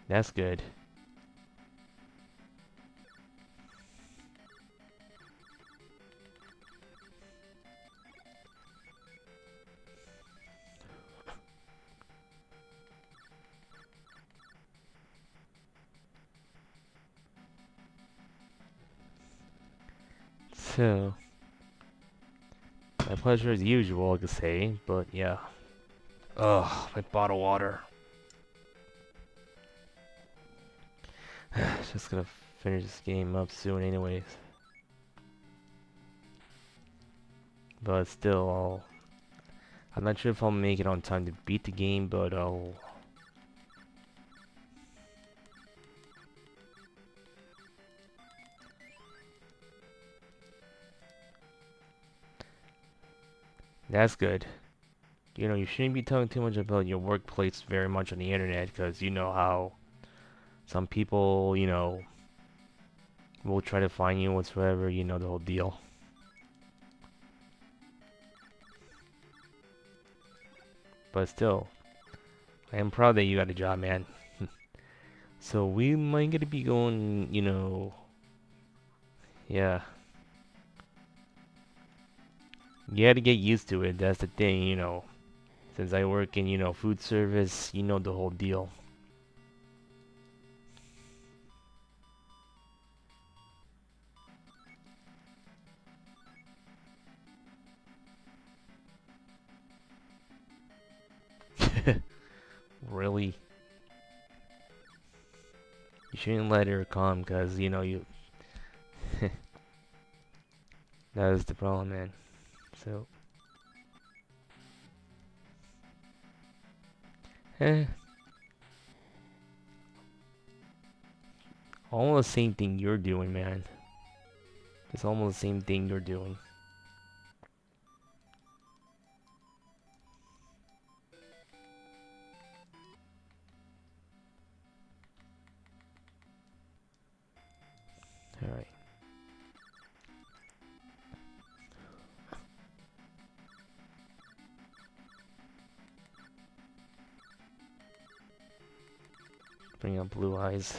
That's good. So, my pleasure as usual, I could say, but yeah. Ugh, my bottled water. Just gonna finish this game up soon anyways. But still, I'm not sure if I'll make it on time to beat the game, but that's good. You shouldn't be talking too much about your workplace very much on the internet, because you know how some people, will try to find you whatsoever, the whole deal. But still, I am proud that you got a job, man. So we might gonna be going, yeah. You had to get used to it, that's the thing. Since I work in, food service, you know the whole deal. Really? You shouldn't let her come, because, you... that is the problem, man. So... Eh. Almost the same thing you're doing, man. It's almost the same thing you're doing. Alright. Bring up blue eyes.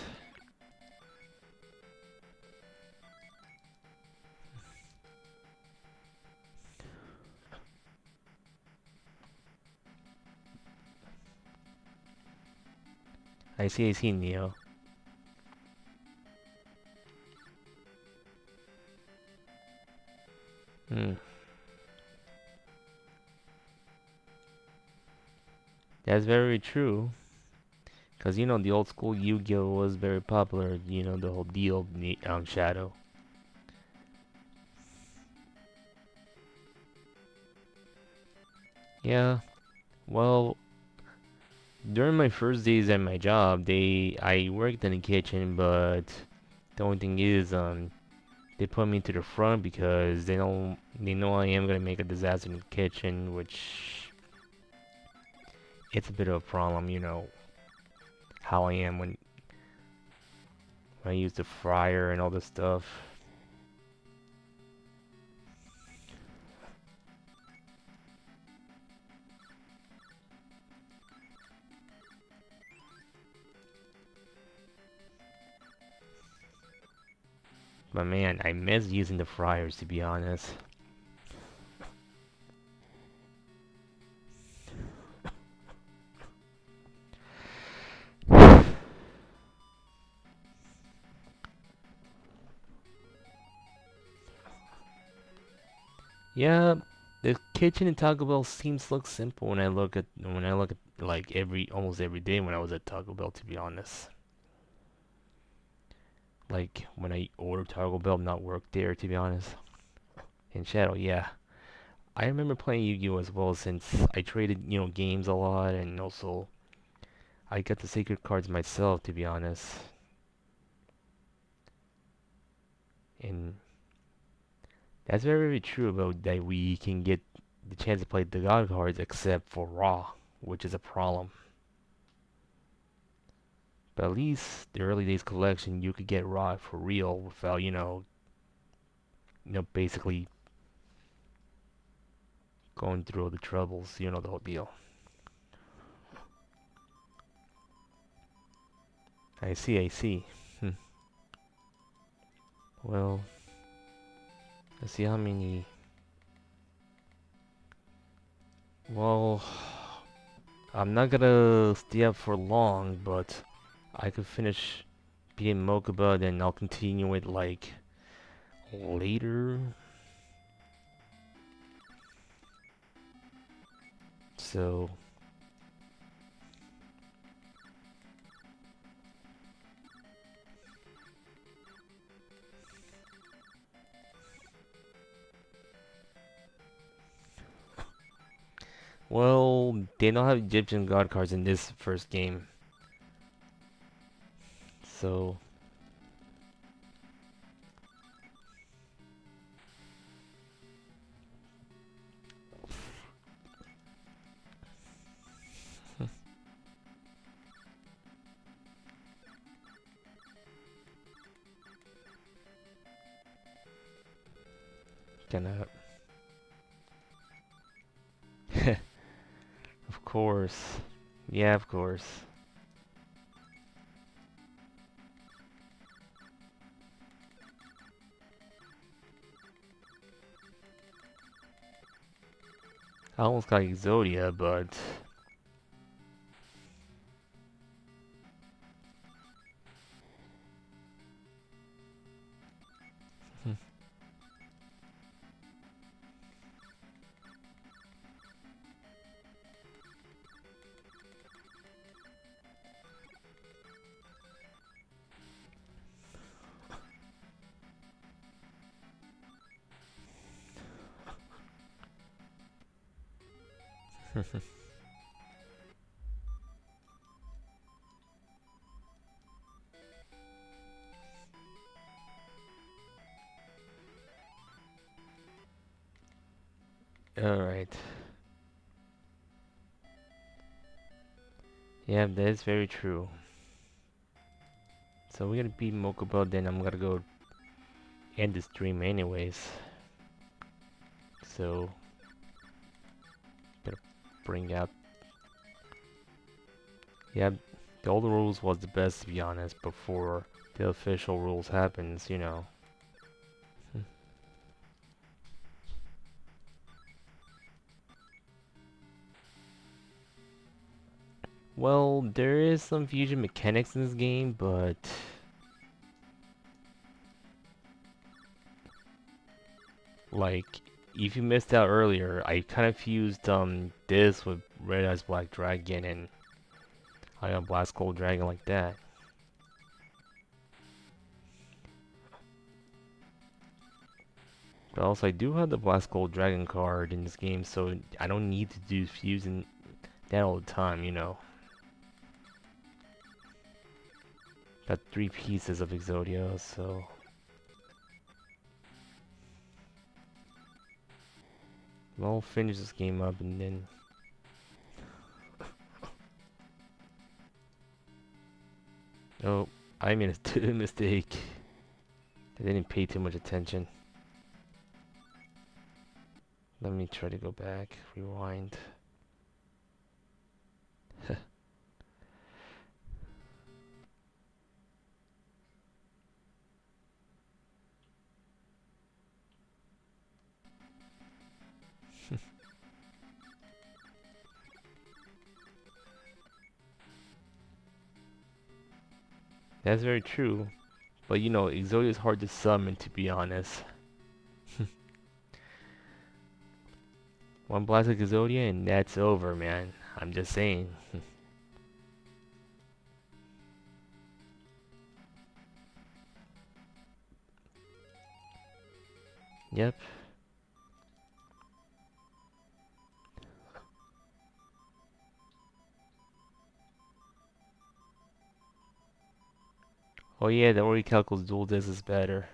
I see, Neo. Hmm. That's very true. Cause you know the old school Yu-Gi-Oh was very popular. You know the whole deal, Shadow. Yeah. Well, during my first days at my job, I worked in the kitchen, but the only thing is, they put me to the front because they know I am gonna make a disaster in the kitchen, which it's a bit of a problem, you know, how I am when I use the fryer and all this stuff. But man, I miss using the fryers to be honest. Yeah, the kitchen in Taco Bell seems to look simple when I look at like almost every day when I was at Taco Bell to be honest. Like when I order Taco Bell, not work there to be honest. In Shadow, yeah. I remember playing Yu-Gi-Oh as well since I traded, games a lot and also I got the sacred cards myself to be honest. And that's very, very true about that we can get the chance to play the God cards except for Raw, which is a problem. But at least the early days collection you could get Raw for real without, basically going through all the troubles, the whole deal. I see, I see. Hmm. Well, let's see how many. Well, I'm not gonna stay up for long, but I could finish being Mokuba, then I'll continue it like later. So, well, they don't have Egyptian god cards in this first game. So, gonna. Of course. Yeah, of course. I almost got Exodia, but. Alright. Yeah, that is very true. So we're gonna beat Mokuba, then I'm gonna go end the stream anyways. So, gonna bring out. Yeah, the old rules was the best to be honest before the official rules happens. Well, there is some fusion mechanics in this game, but like if you missed out earlier, I kind of fused this with Red Eyes Black Dragon, and I got Blast Gold Dragon like that. But also, I do have the Blast Gold Dragon card in this game, so I don't need to do fusing that all the time, you know. Got 3 pieces of Exodia, so I'll finish this game up and then. Oh, I made a mistake. I didn't pay too much attention. Let me try to go back, rewind. That's very true. But you know, Exodia is hard to summon, to be honest. One Plastic Exodia and that's over, man. I'm just saying. Yep. Oh yeah, the Orichalco's dual disc is better.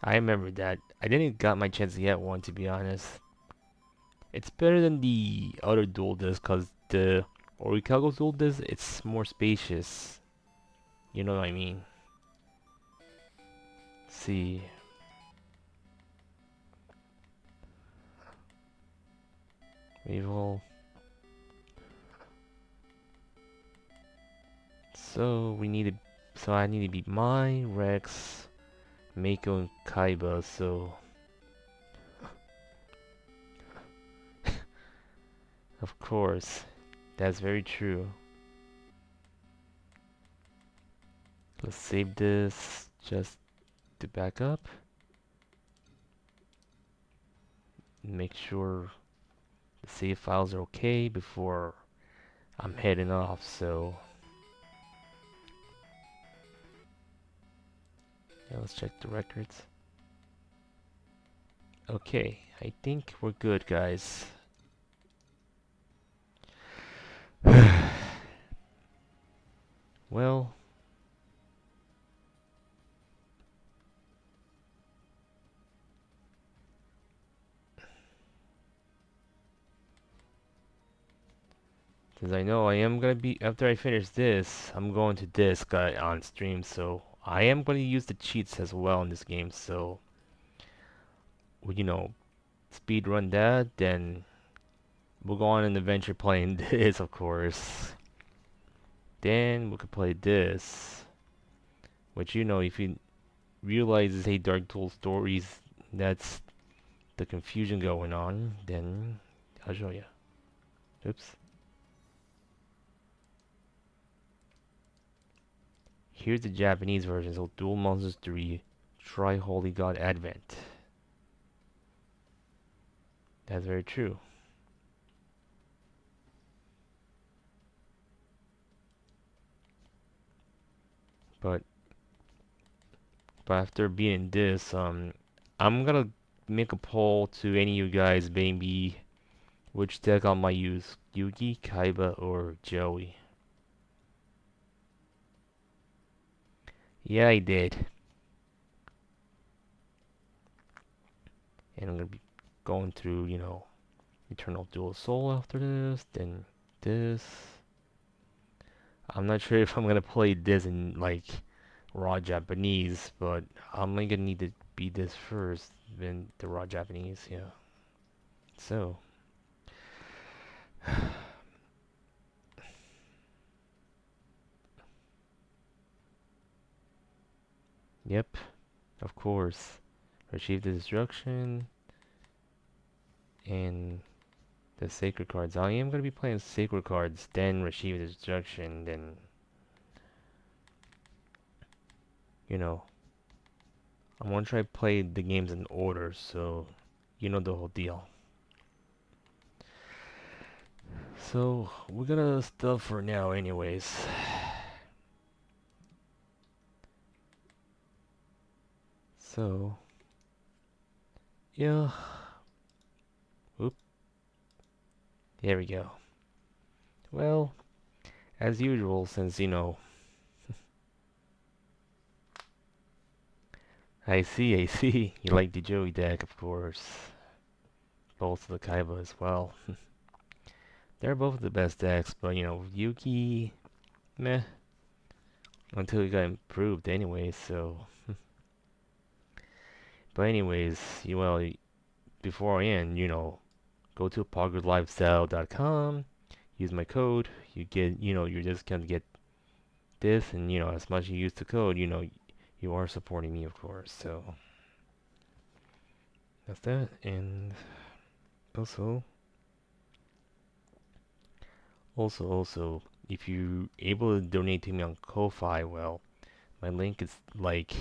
I remember that. I didn't got my chance to get one, to be honest. It's better than the other dual disc, cause the Orichalco's dual disc, it's more spacious. You know what I mean? Let's see. Weevil. So we need to. So I need to beat Mai, Rex, Mako, and Kaiba. So of course, that's very true. Let's save this just to back up. Make sure the save files are okay before I'm heading off. So yeah, let's check the records. Okay, I think we're good, guys. Well, since I know I am gonna be, after I finish this, I'm going to disc on stream, so I am gonna use the cheats as well in this game, so, you know, speed run that, then we'll go on an adventure playing this, of course. Then we could play this, which, you know, if you realize it's a Dark Tool stories, that's the confusion going on, then I'll show you. Oops. Here's the Japanese version, so Duel Monsters 3, Try Holy God Advent. That's very true. But after beating this, I'm gonna make a poll to any of you guys, maybe which deck I might use, Yugi, Kaiba, or Joey. Yeah, I did. And I'm gonna be going through, you know, Eternal Dual Soul after this, then this. I'm not sure if I'm gonna play this in like raw Japanese, but I'm gonna need to beat this first, then the raw Japanese, yeah. So, yep, of course. Retrieve the destruction, and The sacred cards. I am gonna be playing sacred cards, then receive the destruction, then you know, I'm gonna try to play the games in order, so you know the whole deal. So we're gonna stuff for now, anyways. So yeah, oop, there we go. Well, as usual, since you know, I see, you like the Joey deck, of course. Both the Kaiba as well. They're both the best decks, but you know, Yuki, meh, until he got improved anyway, so. But anyways, well, before I end, you know, go to poggers.lifestyle.com, use my code, you get, you know, you're just gonna get this, and you know, as much as you use the code, you know, you are supporting me, of course, so. That's that, and also, if you able to donate to me on Ko-Fi, well, my link is like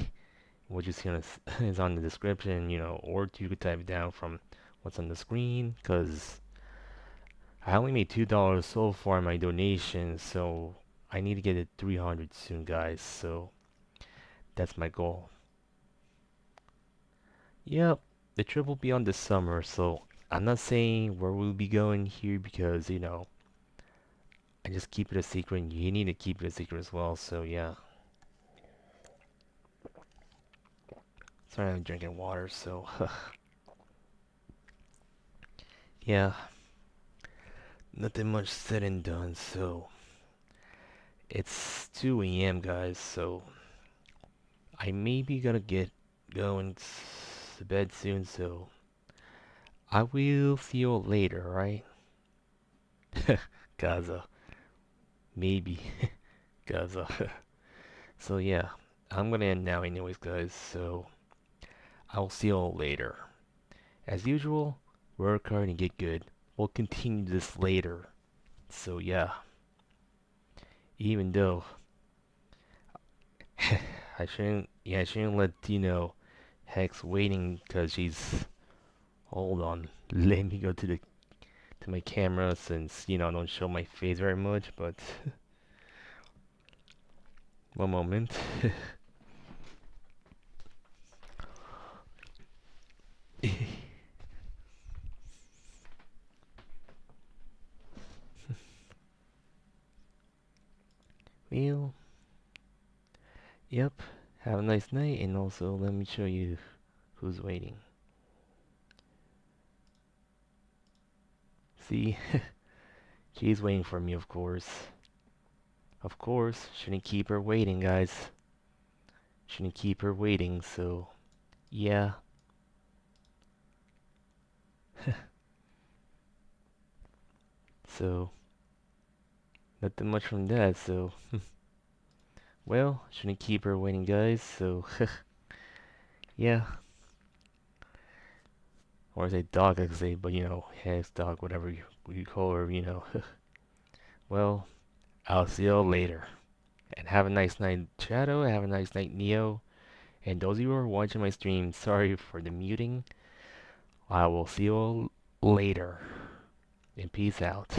what you see on is on the description, you know, or you could type it down from what's on the screen, cause I only made $2 so far in my donation, so I need to get it 300 soon, guys. So that's my goal. Yep, the trip will be on this summer, so I'm not saying where we'll be going here because you know I just keep it a secret. And you need to keep it a secret as well. So yeah. Sorry, I'm drinking water. So yeah, nothing much said and done. So it's 2 a.m. guys. So I may be gonna get going to bed soon. So I will see you all later, right? Gaza. Maybe. Gaza. So yeah, I'm gonna end now anyways, guys. So I'll see you all later. As usual, work hard and get good. We'll continue this later. So yeah, even though I shouldn't let Hex waiting because she's. Hold on, let me go to my camera since I don't show my face very much. But one moment. Well, yep. Have a nice night, and also let me show you who's waiting. See, she's waiting for me, of course. Of course, shouldn't keep her waiting, guys. Shouldn't keep her waiting, so yeah. So, nothing much from that, so well, shouldn't keep her waiting, guys, so yeah. Or I say dog, I could say, but Hex, dog, whatever you call her. Well, I'll see y'all later. And have a nice night, Shadow. Have a nice night, Neo. And those of you who are watching my stream, sorry for the muting. I will see you all later. And peace out.